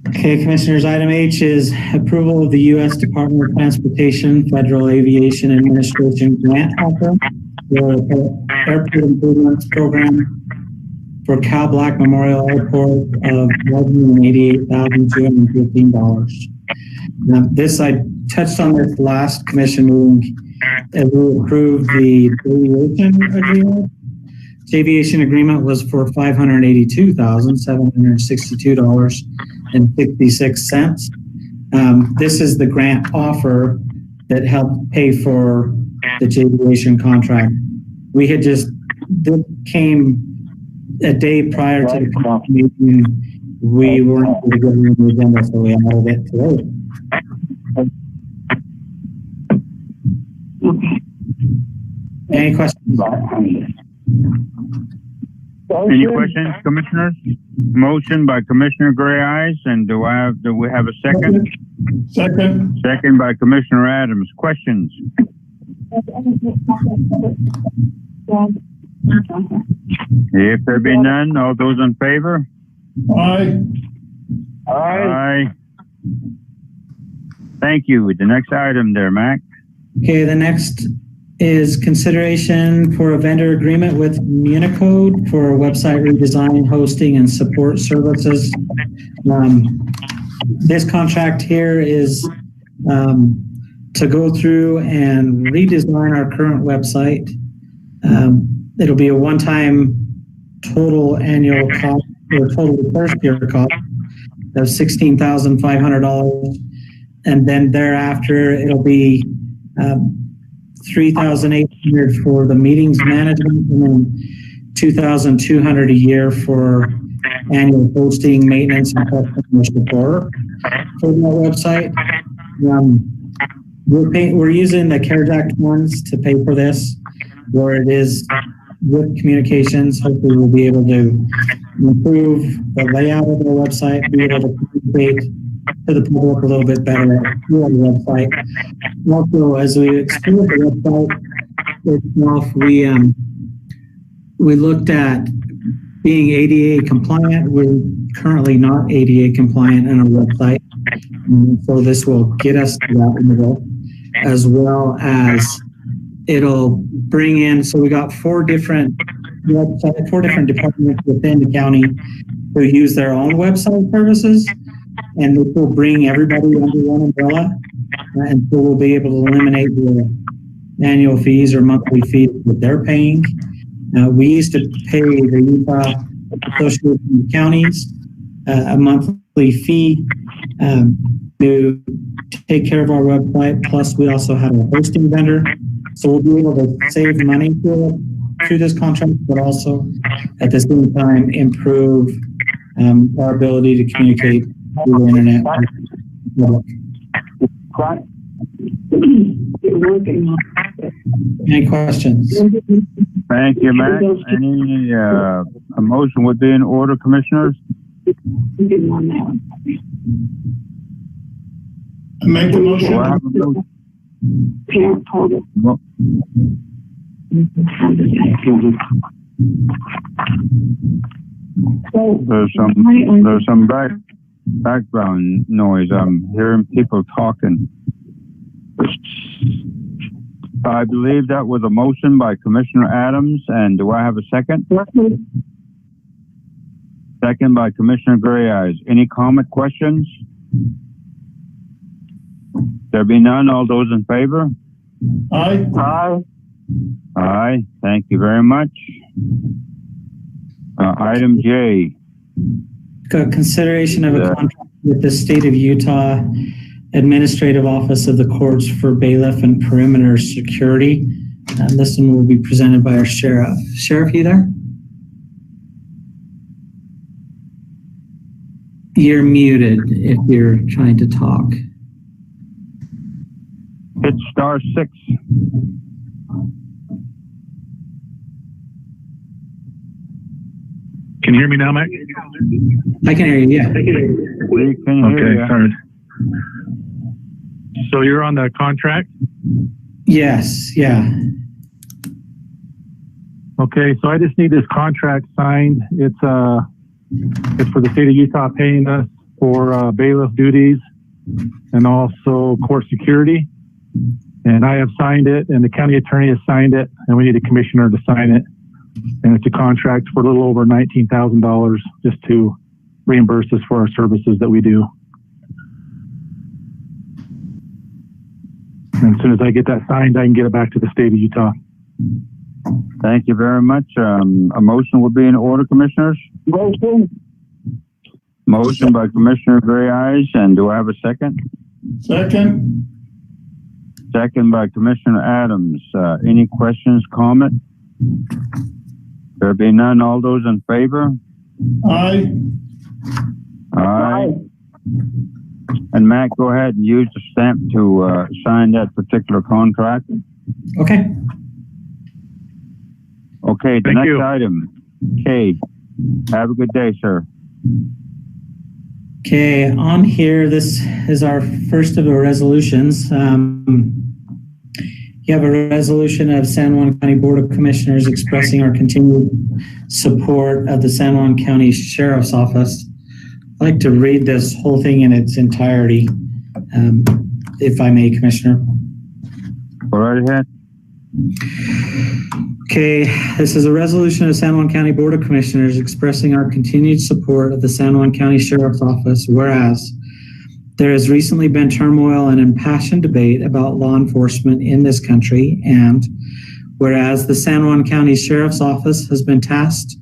Okay, Commissioners, item H is approval of the U.S. Department of Transportation Federal Aviation Administration grant offer for airport improvements program for Cal Black Memorial Airport of $188,215. Now, this, I touched on this last commission meeting, and we approved the aviation agreement. The aviation agreement was for $582,762.66. This is the grant offer that helped pay for the aviation contract. We had just this came a day prior to the meeting. We weren't able to get it on the agenda, so we added it today.
Okay.
Any questions?
Any questions, commissioners? Motion by Commissioner Gray Eyes, and do we have a second?
Second.
Second by Commissioner Adams. Questions? If there be none, all those in favor?
Aye.
Aye. Thank you. The next item there, Mac.
Okay, the next is consideration for a vendor agreement with Municode for website redesign, hosting, and support services. This contract here is to go through and redesign our current website. It'll be a one-time total annual cost, or total first year cost of $16,500, and then thereafter it'll be $3,800 for the meetings management, and then $2,200 a year for annual hosting, maintenance, and customer support for the website. We're using the CARES Act funds to pay for this, where it is with communications. Hopefully we'll be able to improve the layout of the website, be able to communicate to the public a little bit better through the website. Also, as we explored the website itself, we looked at being ADA compliant. We're currently not ADA compliant in our website, so this will get us to that level, as well as it'll bring in. So we got four different departments within the county who use their own website services, and this will bring everybody under one umbrella, and so we'll be able to eliminate the annual fees or monthly fees that they're paying. We used to pay the Utah Association of Counties a monthly fee to take care of our website. Plus, we also had a hosting vendor, so we'll be able to save money through this contract, but also at the same time improve our ability to communicate through the internet. Any questions?
Thank you, Matt. Any a motion would be in order, commissioners?
Make the motion.
Do I have a motion? There's some background noise. I'm hearing people talking. I believe that was a motion by Commissioner Adams, and do I have a second? Second by Commissioner Gray Eyes. Any comment, questions? There be none. All those in favor?
Aye.
Aye. Aye. Thank you very much. Item J.
Consideration of a contract with the State of Utah Administrative Office of the Courts for bailiff and perimeter security. And this one will be presented by our sheriff. Sheriff, you there? You're muted if you're trying to talk.
Hit *6.
Can you hear me now, Mike?
I can hear you, yeah.
We can hear you.
Sorry. So you're on the contract?
Yes, yeah.
Okay, so I just need this contract signed. It's for the state of Utah paying us for bailiff duties and also court security. And I have signed it, and the county attorney has signed it, and we need a commissioner to sign it. And it's a contract for a little over $19,000 just to reimburse us for our services that we do. And as soon as I get that signed, I can get it back to the state of Utah.
Thank you very much. A motion will be in order, commissioners. Motion by Commissioner Gray Eyes, and do I have a second?
Second.
Second by Commissioner Adams. Any questions, comment? There be none, all those in favor?
Aye.
Aye. And Matt, go ahead and use the stamp to sign that particular contract.
Okay.
Okay, the
Thank
next
you.
item. K. Have a good day, sir.
Okay, on here, this is our first of the resolutions. You have a resolution of San Juan County Board of Commissioners expressing our continued support of the San Juan County Sheriff's Office. I'd like to read this whole thing in its entirety, if I may, Commissioner.
Go right ahead.
Okay, this is a resolution of San Juan County Board of Commissioners expressing our continued support of the San Juan County Sheriff's Office, whereas there has recently been turmoil and impassioned debate about law enforcement in this country, and whereas the San Juan County Sheriff's Office has been tasked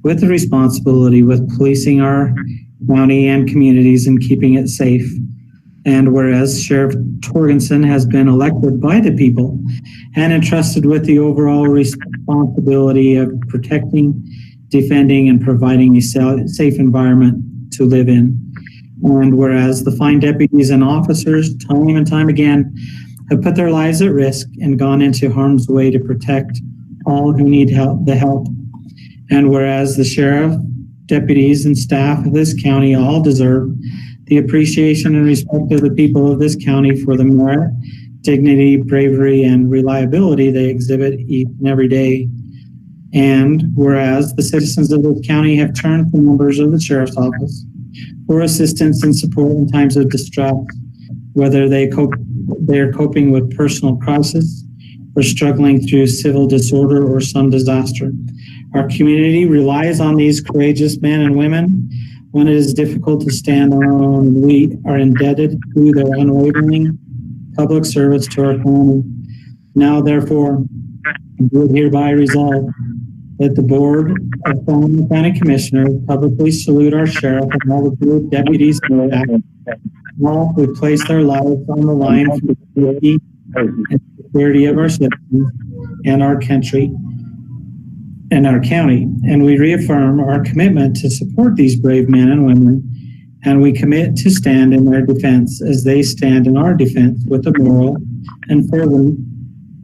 with the responsibility with policing our county and communities and keeping it safe, and whereas Sheriff Torgensen has been elected by the people and entrusted with the overall responsibility of protecting, defending, and providing a safe environment to live in. And whereas the fine deputies and officers, time and time again, have put their lives at risk and gone into harm's way to protect all who need the help. And whereas the sheriff, deputies, and staff of this county all deserve the appreciation and respect of the people of this county for the merit, dignity, bravery, and reliability they exhibit each and every day. And whereas the citizens of this county have turned to members of the sheriff's office for assistance and support in times of distress, whether they are coping with personal crisis or struggling through civil disorder or some disaster. Our community relies on these courageous men and women when it is difficult to stand on our own, and we are indebted to their unwavering public service to our county. Now, therefore, we hereby resolve that the Board of San Juan County Commissioners publicly salute our sheriff and all the group deputies and staff, all who place their lives on the line for the safety and security of our citizens and our country and our county. And we reaffirm our commitment to support these brave men and women, and we commit to stand in their defense as they stand in our defense with the moral and fervent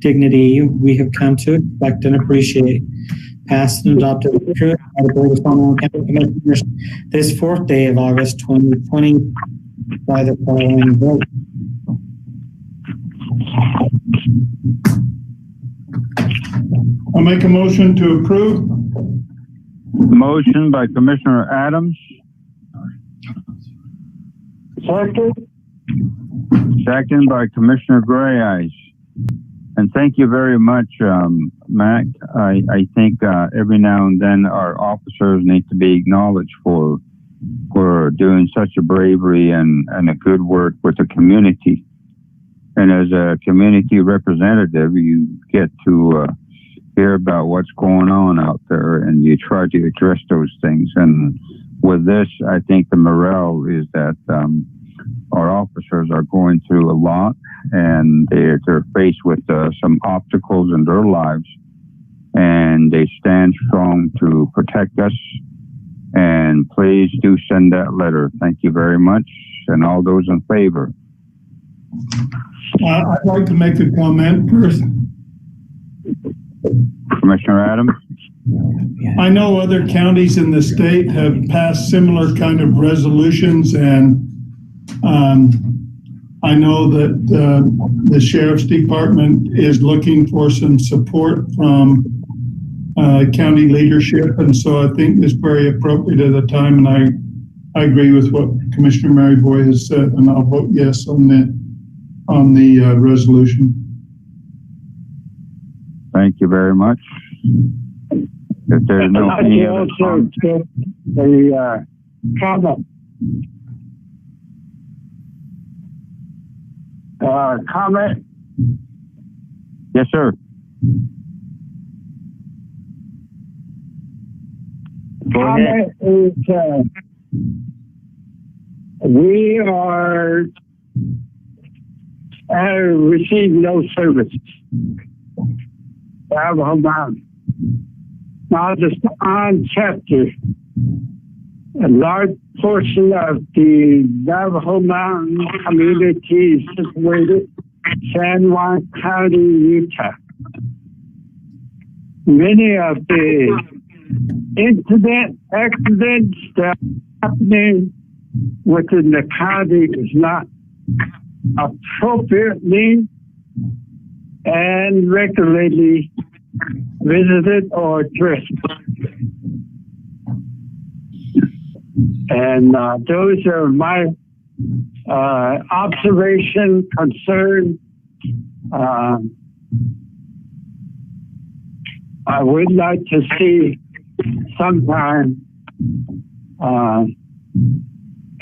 dignity we have come to expect and appreciate. Passed and adopted by the Board of San Juan County Commissioners this fourth day of August 2020 by the following vote.
I'll make a motion to approve.
Motion by Commissioner Adams.
Second.
Second by Commissioner Gray Eyes. And thank you very much, Mac. I think every now and then our officers need to be acknowledged for doing such a bravery and a good work with the community. And as a community representative, you get to hear about what's going on out there, and you try to address those things. And with this, I think the morale is that our officers are going through a lot, and they're faced with some obstacles in their lives, and they stand strong to protect us. And please do send that letter. Thank you very much. And all those in favor.
I'd like to make a comment first.
Commissioner Adams?
I know other counties in the state have passed similar kind of resolutions, and I know that the Sheriff's Department is looking for some support from county leadership, and so I think it's very appropriate at the time, and I agree with what Commissioner Maryboy has said, and I'll vote yes on the resolution.
Thank you very much. If there's no any other
comment. Comment?
Yes, sir. Go ahead.
Comment is, we have received no services. Now, the on chapter, a large portion of the Navajo Mountain community is situated in San Juan County, Utah. Many of the accidents that are happening within the county is not appropriately and regularly visited or addressed. And those are my observation, concern. I would like to see sometime the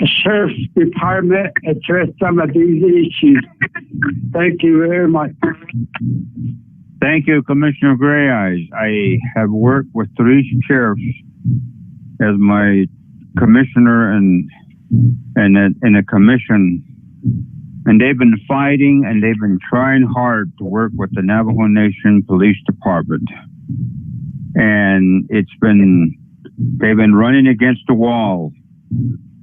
Sheriff's Department address some of these issues. Thank you very much.
Thank you, Commissioner Gray Eyes. I have worked with 3 sheriffs as my commissioner and in a commission, and they've been fighting and they've been trying hard to work with the Navajo Nation Police Department, and they've been running against the wall,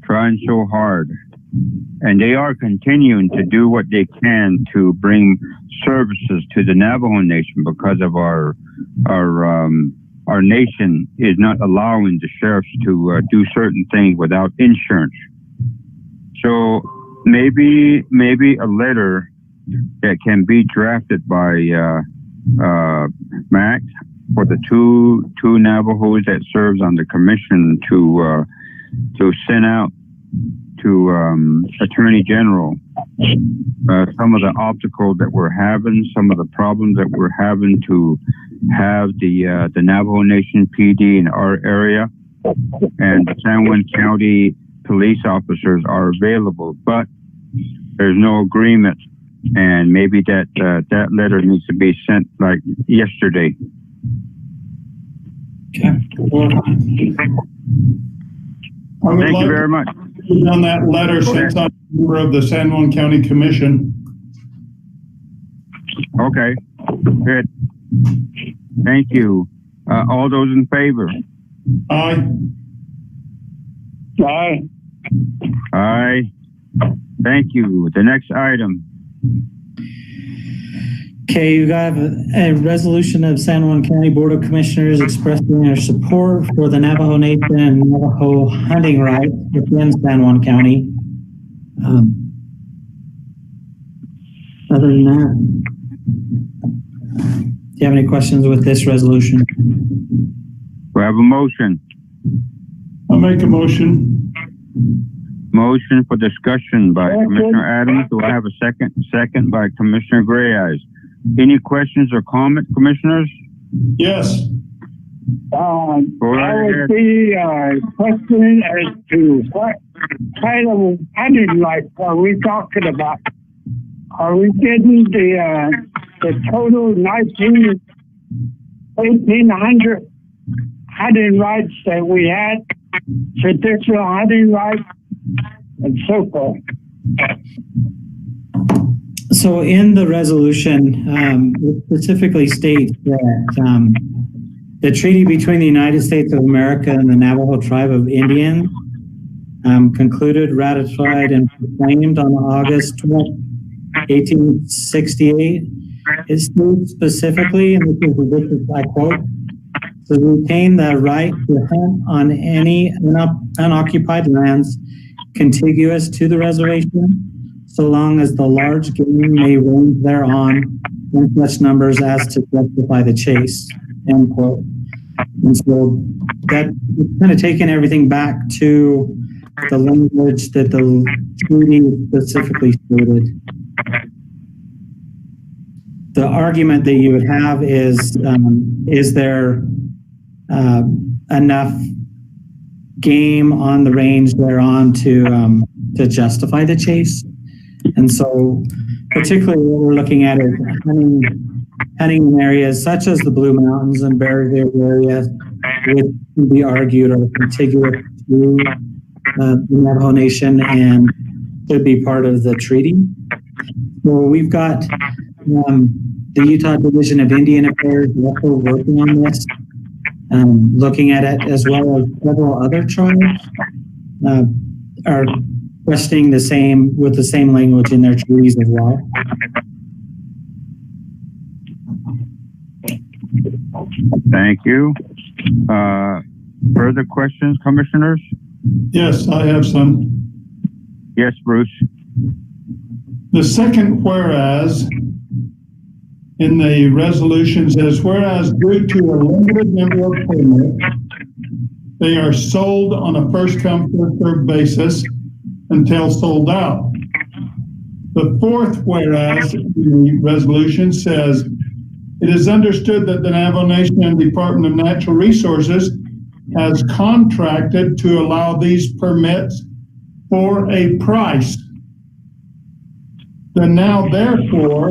trying so hard, and they are continuing to do what they can to bring services to the Navajo Nation because of our nation is not allowing the sheriffs to do certain things without insurance. So maybe a letter that can be drafted by Max for the two Navajos that serves on the commission to send out to Attorney General some of the obstacles that we're having, some of the problems that we're having to have the Navajo Nation PD in our area, and the San Juan County police officers are available, but there's no agreement, and maybe that letter needs to be sent like yesterday.
Okay.
Thank you very much.
On that letter, since I'm a member of the San Juan County Commission.
Okay, good. Thank you. All those in favor?
Aye.
Aye.
Aye. Thank you. The next item.
Okay, you got a resolution of San Juan County Board of Commissioners expressing their support for the Navajo Nation and Navajo hunting rights within San Juan County. Other than that, do you have any questions with this resolution?
We have a motion.
I'll make a motion.
Motion for discussion by Commissioner Adams. Do I have a second? Second by Commissioner Gray Eyes. Any questions or comments, commissioners?
Yes.
I would be questioning as to what kind of hunting rights are we talking about? Are we getting the total 1800 hunting rights that we had, traditional hunting rights, and so forth?
So in the resolution, it specifically states that the treaty between the United States of America and the Navajo Tribe of Indians concluded, ratified, and proclaimed on August 12, 1868. It states specifically, and this is I quote, to retain the right to hunt on any unoccupied lands contiguous to the reservation, so long as the large game may range thereon in such numbers as to justify the chase, end quote. And so that kind of taking everything back to the language that the treaty specifically stated. The argument that you would have is there enough game on the range thereon to justify the chase? And so particularly what we're looking at is hunting in areas such as the Blue Mountains and Bearville area, which can be argued are contiguous to the Navajo Nation and should be part of the treaty. So we've got the Utah Division of Indian Affairs also working on this. looking at it, as well as several other tribes are requesting the same with the same language in their treaties as well.
Thank you. Further questions, commissioners?
Yes, I have some.
Yes, Bruce.
The second whereas in the resolution says, whereas due to a limited number of permits, they are sold on a first come, first served basis until sold out. The fourth whereas in the resolution says, it is understood that the Navajo Nation and Department of Natural Resources has contracted to allow these permits for a price. The now therefore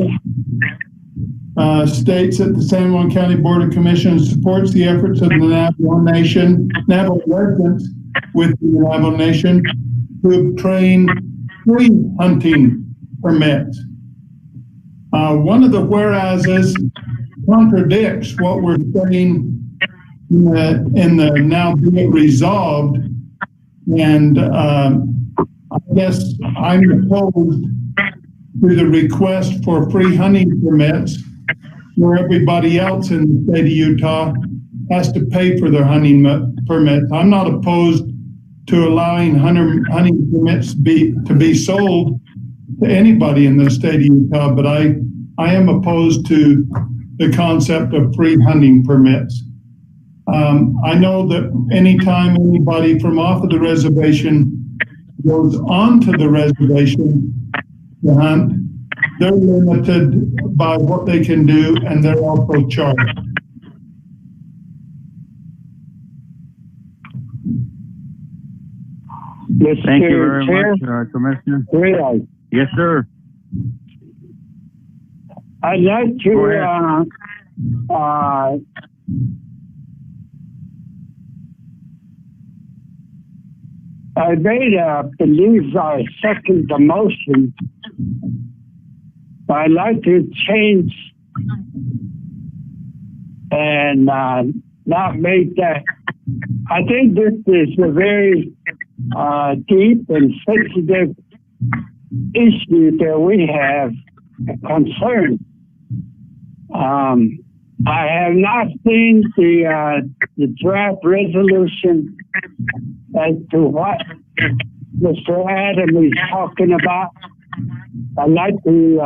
states that the San Juan County Board of Commissioners supports the efforts of the Navajo Nation, Navajo residents with the Navajo Nation to obtain free hunting permits. One of the whereases contradicts what we're saying in the now be it resolved, and I guess I'm opposed to the request for free hunting permits where everybody else in the state of Utah has to pay for their hunting permits. I'm not opposed to allowing hunting permits to be sold to anybody in the state of Utah, but I am opposed to the concept of free hunting permits. I know that anytime anybody from off of the reservation goes onto the reservation to hunt, they're limited by what they can do, and they're also charged.
Thank you very much, Commissioner.
Really?
Yes, sir.
I'd like to I believe I second the motion. I'd like to change and not make that. I think this is a very deep and sensitive issue that we have concern. I have not seen the draft resolution as to what Mr. Adam is talking about. I'd like to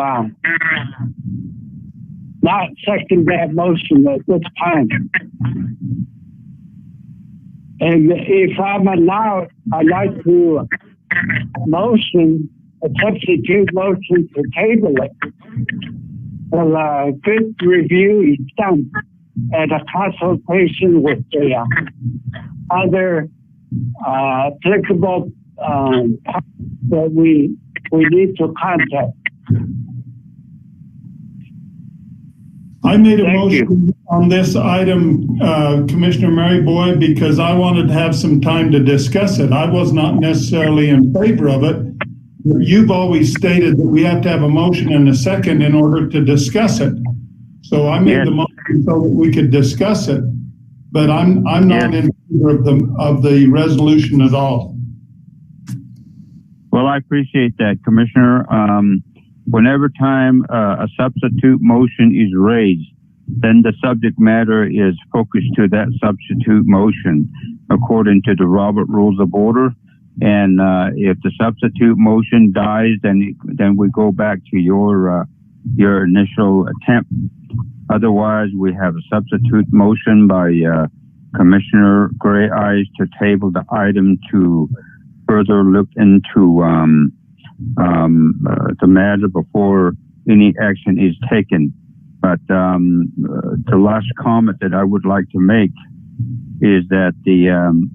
not second that motion at this time. And if I'm allowed, I'd like to a substitute motion to table it. Well, a good review is done and a consultation with the other applicable that we need to contact.
I made a motion on this item, Commissioner Mary Boyd, because I wanted to have some time to discuss it. I was not necessarily in favor of it. You've always stated that we have to have a motion and a second in order to discuss it. So I made the motion so that we could discuss it, but I'm not in favor of the resolution at all.
Well, I appreciate that, Commissioner. Whenever time a substitute motion is raised, then the subject matter is focused to that substitute motion according to the Robert Rules of Order. And if the substitute motion dies, then we go back to your initial attempt. Otherwise, we have a substitute motion by Commissioner Gray Eyes to table the item to further look into the matter before any action is taken. But the last comment that I would like to make is that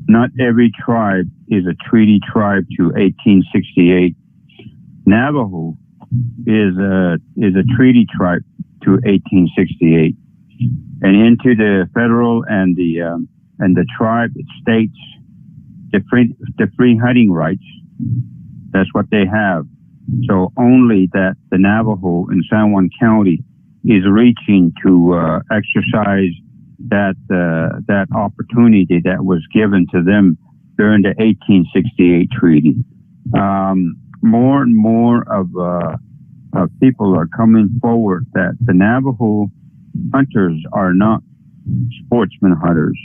not every tribe is a treaty tribe to 1868. Navajo is a treaty tribe to 1868, and into the federal and the tribe states the free hunting rights. That's what they have. So only that the Navajo in San Juan County is reaching to exercise that opportunity that was given to them during the 1868 treaty. More and more of people are coming forward that the Navajo hunters are not sportsman hunters.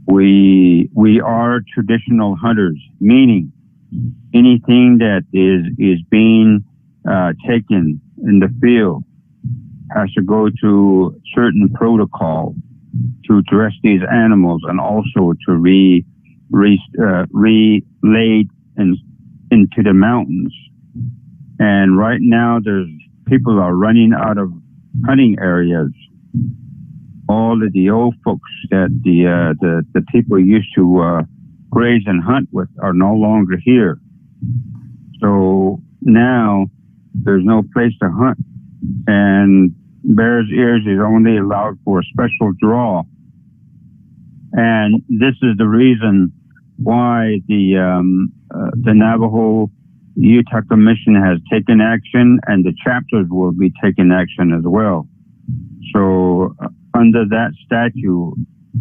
We are traditional hunters, meaning anything that is being taken in the field has to go to certain protocol to dress these animals and also to relayed into the mountains. And right now people are running out of hunting areas. All of the old folks that the people used to graze and hunt with are no longer here. So now there's no place to hunt, and Bears Ears is only allowed for a special draw. And this is the reason why the Navajo Utah Commission has taken action, and the chapters will be taking action as well. So under that statute,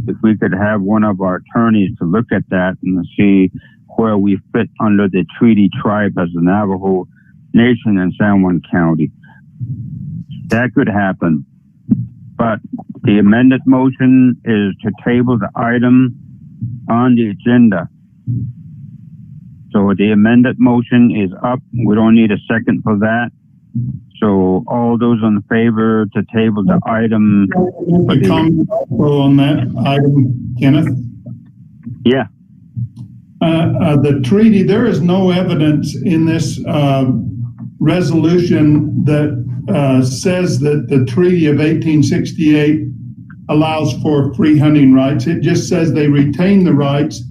if we could have one of our attorneys to look at that and see where we fit under the treaty tribe as the Navajo Nation in San Juan County, that could happen. But the amended motion is to table the item on the agenda. So the amended motion is up. We don't need a second for that. So all those in favor to table the item.
A comment on that item, Kenneth?
Yeah.
The treaty, there is no evidence in this resolution that says that the Treaty of 1868 allows for free hunting rights. It just says they retain the rights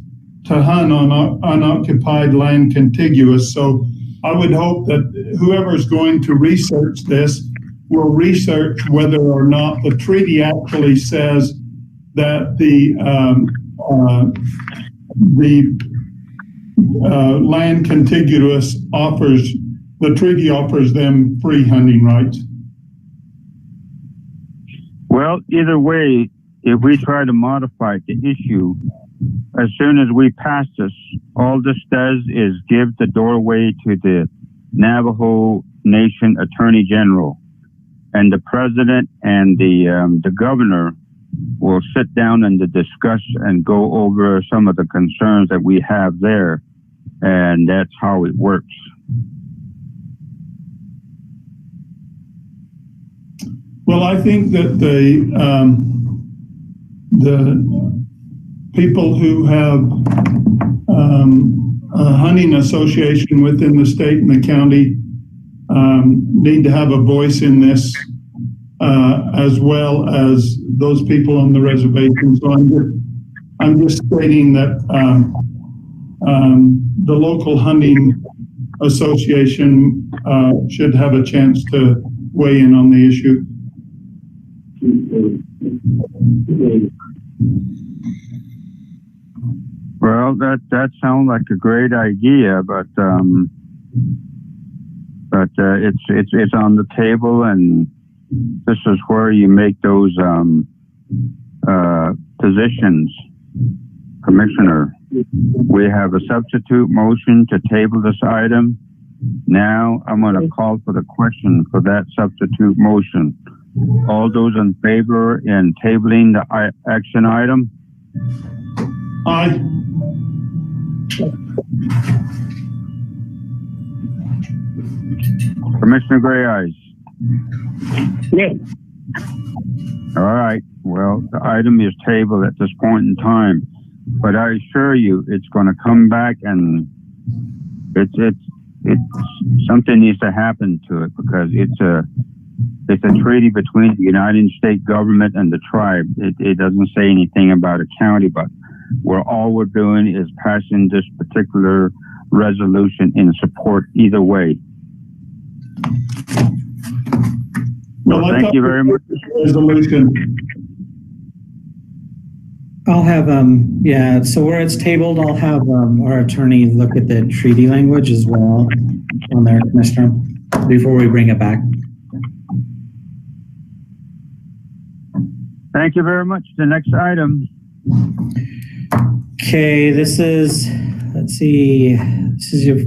to hunt on unoccupied land contiguous. So I would hope that whoever's going to research this will research whether or not the treaty actually says that the land contiguous the treaty offers them free hunting rights.
Well, either way, if we try to modify the issue, as soon as we pass this, all this does is give the doorway to the Navajo Nation Attorney General, and the president and the governor will sit down and discuss and go over some of the concerns that we have there, and that's how it works.
Well, I think that the people who have a hunting association within the state and the county need to have a voice in this, as well as those people on the reservation. So I'm just stating that the local hunting association should have a chance to weigh in on the issue.
Well, that sounds like a great idea, but it's on the table, and this is where you make those positions. Commissioner, we have a substitute motion to table this item. Now I'm going to call for the question for that substitute motion. All those in favor in tabling the action item?
Aye.
Commissioner Gray Eyes?
Yes.
All right. Well, the item is tabled at this point in time, but I assure you it's going to come back, and it's something needs to happen to it, because it's a treaty between the United States government and the tribe. It doesn't say anything about a county, but all we're doing is passing this particular resolution in support either way.
Well,
thank you very much.
Resolution.
I'll have, so where it's tabled, I'll have our attorney look at the treaty language as well on there, Commissioner, before we bring it back.
Thank you very much. The next item.
Okay, this is your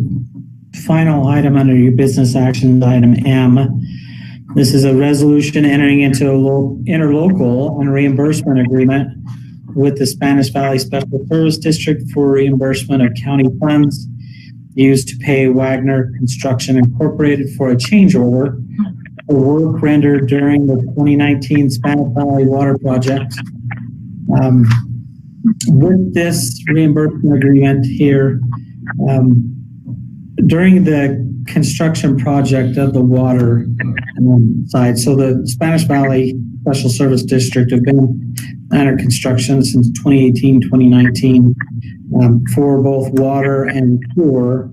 final item under your business action, item M. This is a resolution entering into a interlocal and reimbursement agreement with the Spanish Valley Special Service District for reimbursement of county funds used to pay Wagner Construction Incorporated for a change order for work rendered during the 2019 Spanish Valley Water Project. With this reimbursement agreement here, during the construction project of the water side, so the Spanish Valley Special Service District have been under construction since 2018, 2019 for both water and sewer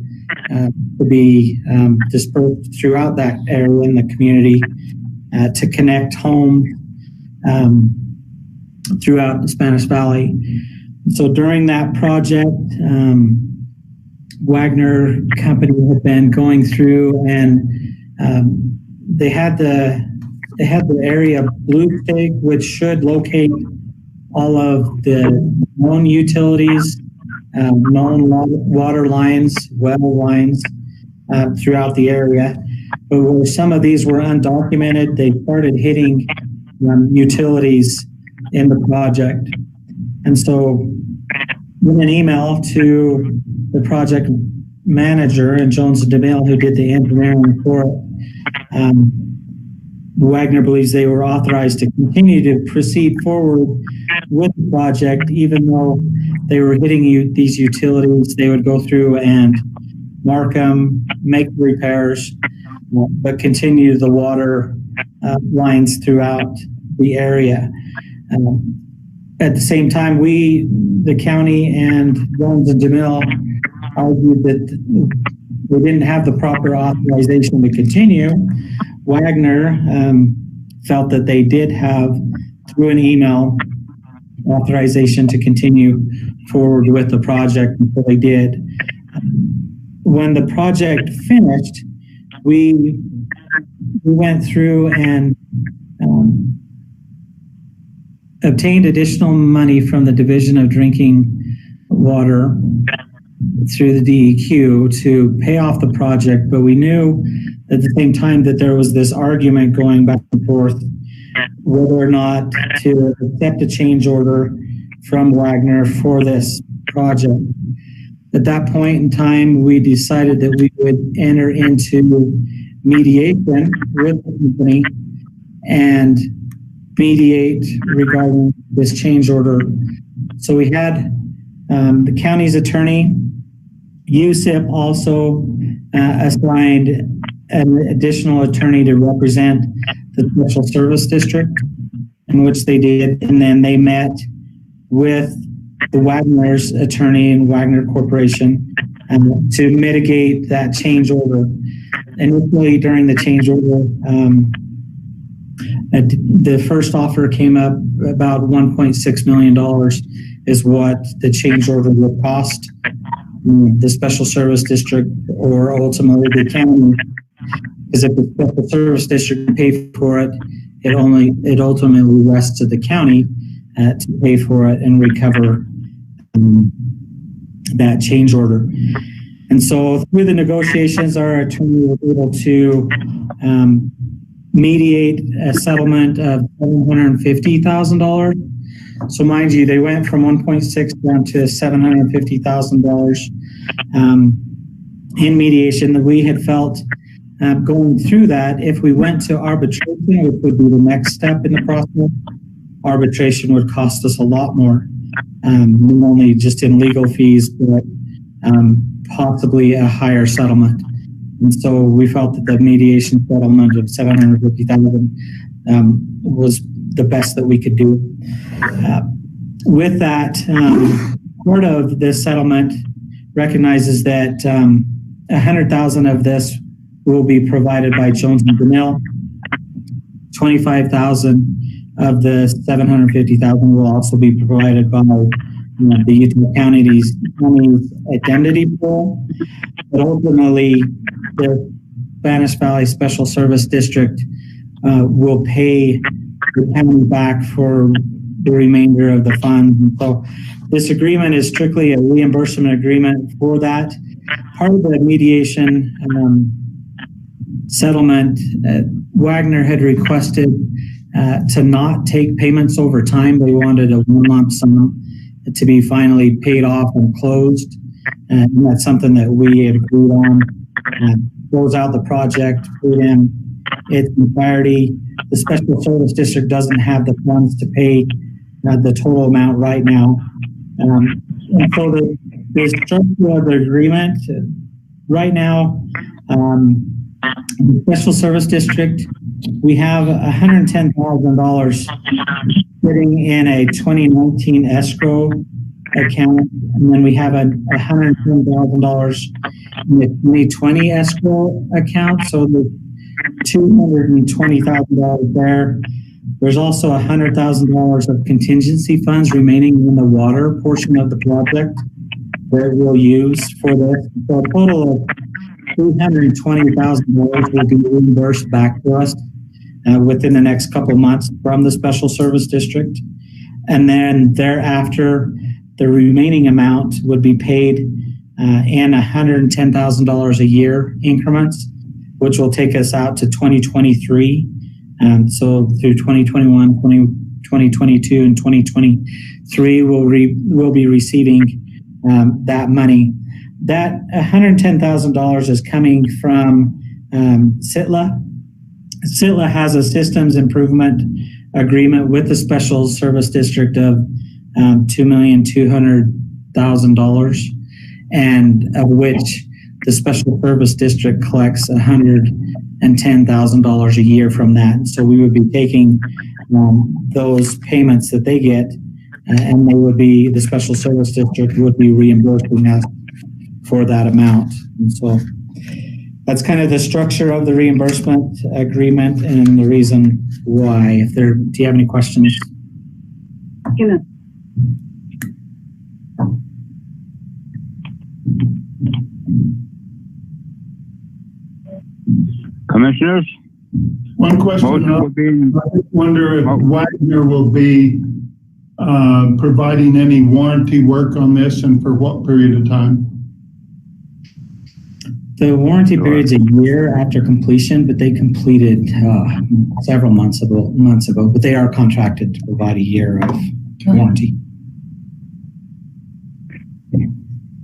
to be dispersed throughout that area in the community to connect homes throughout the Spanish Valley. So during that project, Wagner Company had been going through, and they had the area blue stake, which should locate all of the known utilities, known water lines, well lines throughout the area. But where some of these were undocumented, they started hitting utilities in the project. And so in an email to the project manager and Jones and DeMille, who did the engineering for it, Wagner believes they were authorized to continue to proceed forward with the project, even though they were hitting these utilities. They would go through and mark them, make repairs, but continue the water lines throughout the area. At the same time, the county and Jones and DeMille argued that we didn't have the proper authorization to continue. Wagner felt that they did have, through an email, authorization to continue forward with the project, and so they did. When the project finished, we went through and obtained additional money from the Division of Drinking Water through the DEQ to pay off the project, but we knew at the same time that there was this argument going back and forth whether or not to accept a change order from Wagner for this project. At that point in time, we decided that we would enter into mediation with the company and mediate regarding this change order. So we had the county's attorney, USIP also assigned an additional attorney to represent the Special Service District, in which they did, and then they met with the Wagner's attorney and Wagner Corporation to mitigate that change order. Initially, during the change order, the first offer came up about $1.6 million is what the change order would cost the Special Service District or ultimately the county. Because if the Special Service District paid for it, it ultimately rests to the county to pay for it and recover that change order. And so through the negotiations, our attorney was able to mediate a settlement of $750,000. So mind you, they went from 1.6 down to $750,000 in mediation. That we had felt going through that, if we went to arbitration, which would be the next step in the process, arbitration would cost us a lot more, not only just in legal fees, but possibly a higher settlement. And so we felt that the mediation settlement of $750,000 was the best that we could do. With that, part of this settlement recognizes that $100,000 of this will be provided by Jones and DeMille. $25,000 of the $750,000 will also be provided by the Utah County's identity pool. But ultimately, the Spanish Valley Special Service District will pay the county back for the remainder of the funds. And so this agreement is strictly a reimbursement agreement for that. Part of the mediation settlement, Wagner had requested to not take payments over time. They wanted a one lump sum to be finally paid off and closed. And that's something that we had agreed on. Close out the project, put in its entirety. The Special Service District doesn't have the funds to pay the total amount right now. And so the structure of the agreement right now, the Special Service District, we have $110,000 sitting in a 2019 escrow account, and then we have $110,000 in the 2020 escrow account. So the $220,000 there. There's also $100,000 of contingency funds remaining in the water portion of the project that we'll use for this. So a total of $320,000 will be reimbursed back to us within the next couple months from the Special Service District. And then thereafter, the remaining amount would be paid in $110,000 a year increments, which will take us out to 2023. So through 2021, 2022, and 2023, we'll be receiving that money. That $110,000 is coming from SITLA. SITLA has a systems improvement agreement with the Special Service District of $2,200,000, and of which the Special Service District collects $110,000 a year from that. So we would be taking those payments that they get, and the Special Service District would be reimbursing us for that amount. And so that's kind of the structure of the reimbursement agreement and the reason why. Do you have any questions?
Yeah.
Commissioners?
One question. I wonder if Wagner will be providing any warranty work on this, and for what period of time?
The warranty period's a year after completion, but they completed several months ago, but they are contracted to provide a year of warranty.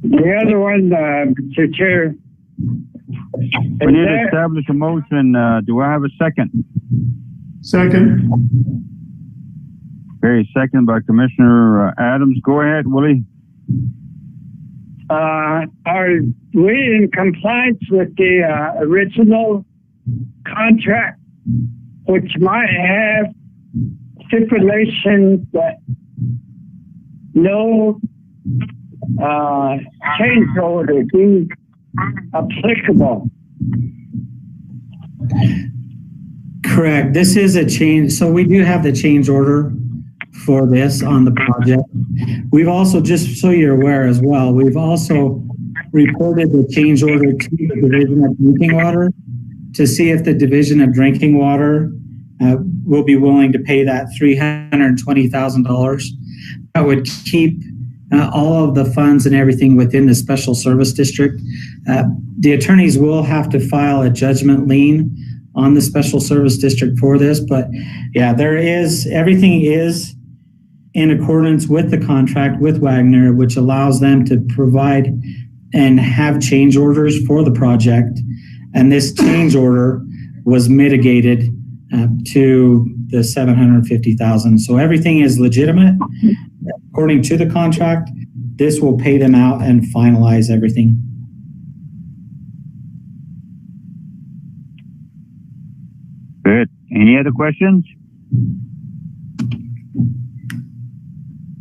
The other one, Mr. Chair.
We need to establish a motion. Do I have a second?
Second.
Okay, second by Commissioner Adams. Go ahead, Willie.
Are we in compliance with the original contract, which might have stipulations that no change order be applicable?
Correct. This is a change. So we do have the change order for this on the project. We've also, just so you're aware as well, we've also reported the change order to the Division of Drinking Water to see if the Division of Drinking Water will be willing to pay that $320,000. That would keep all of the funds and everything within the Special Service District. The attorneys will have to file a judgment lien on the Special Service District for this, but yeah, everything is in accordance with the contract with Wagner, which allows them to provide and have change orders for the project. And this change order was mitigated to the $750,000. So everything is legitimate. According to the contract, this will pay them out and finalize everything.
Good. Any other questions?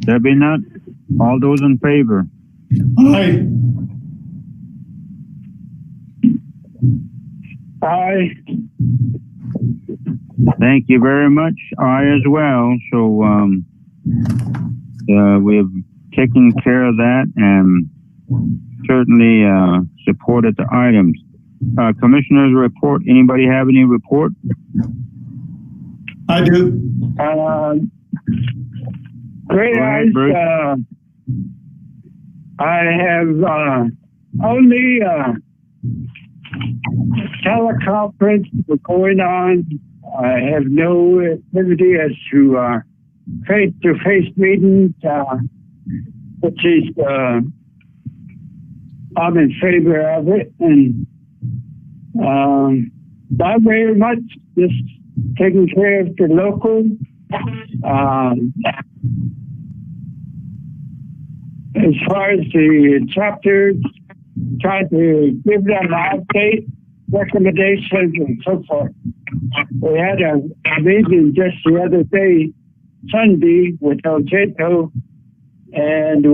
There be none. All those in favor?
Aye.
Aye.
Thank you very much. I as well. So we've taken care of that and certainly supported the items. Commissioners report. Anybody have any report?
I do.
Great eyes. I have only teleconference going on. I have no activity as to face-to-face meetings, which is I'm in favor of it, and not very much. Just taking care of the local. As far as the chapters, trying to give them an update, recommendations, and so forth. We had a meeting just the other day, Sunday, with Ojeto, and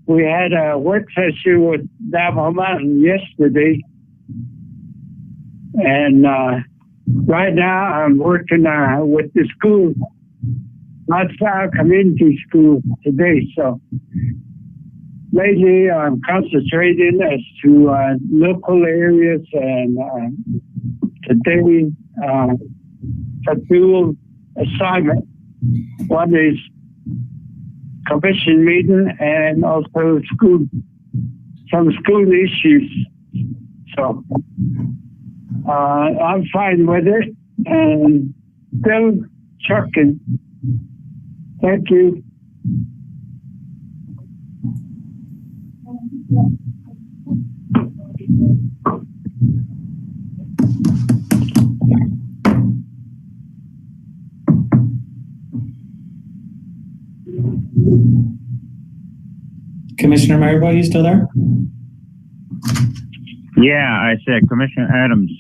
we had a work session with Navajo Mountain yesterday. And right now I'm working with the school, outside community school today. So lately I'm concentrating as to local areas, and today a dual assignment. One is commission meeting and also some school issues. So I'm fine with it and still trucking. Thank you.
Commissioner Maribel, you still there?
Yeah, I said Commissioner Adams.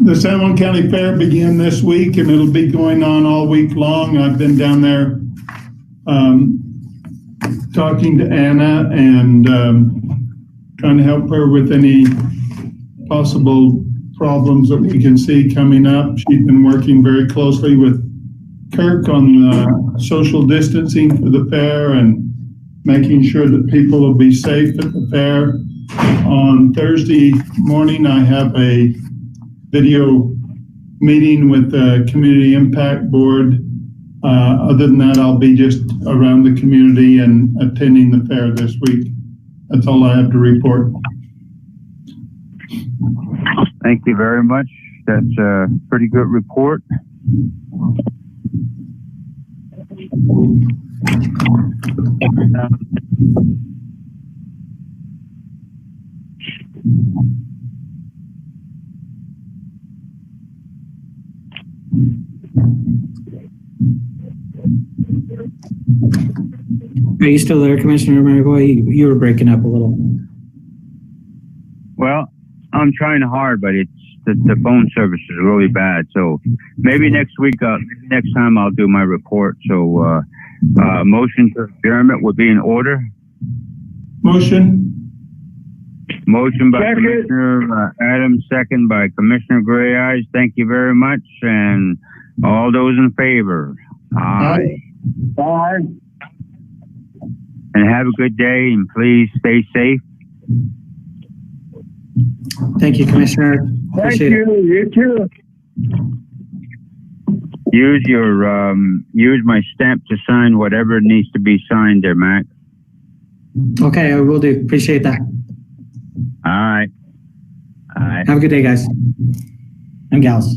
The San Juan County Fair began this week, and it'll be going on all week long. I've been down there talking to Anna and trying to help her with any possible problems that we can see coming up. She's been working very closely with Kirk on social distancing for the fair and making sure that people will be safe at the fair. On Thursday morning, I have a video meeting with the Community Impact Board. Other than that, I'll be just around the community and attending the fair this week. That's all I have to report.
Thank you very much. That's a pretty good report.
Are you still there, Commissioner Marigoy? You were breaking up a little.
Well, I'm trying hard, but it's the phone service is really bad. So maybe next time I'll do my report. So motion to adjournment would be in order.
Motion.
Motion by Commissioner Adams, second by Commissioner Gray Eyes. Thank you very much. And all those in favor? Aye.
Aye.
And have a good day, and please stay safe.
Thank you, Commissioner. Appreciate
Thank you. You too.
Use my stamp to sign whatever needs to be signed there, Mac.
Okay, I will do. Appreciate that.
All right.
Have a good day, guys and gals.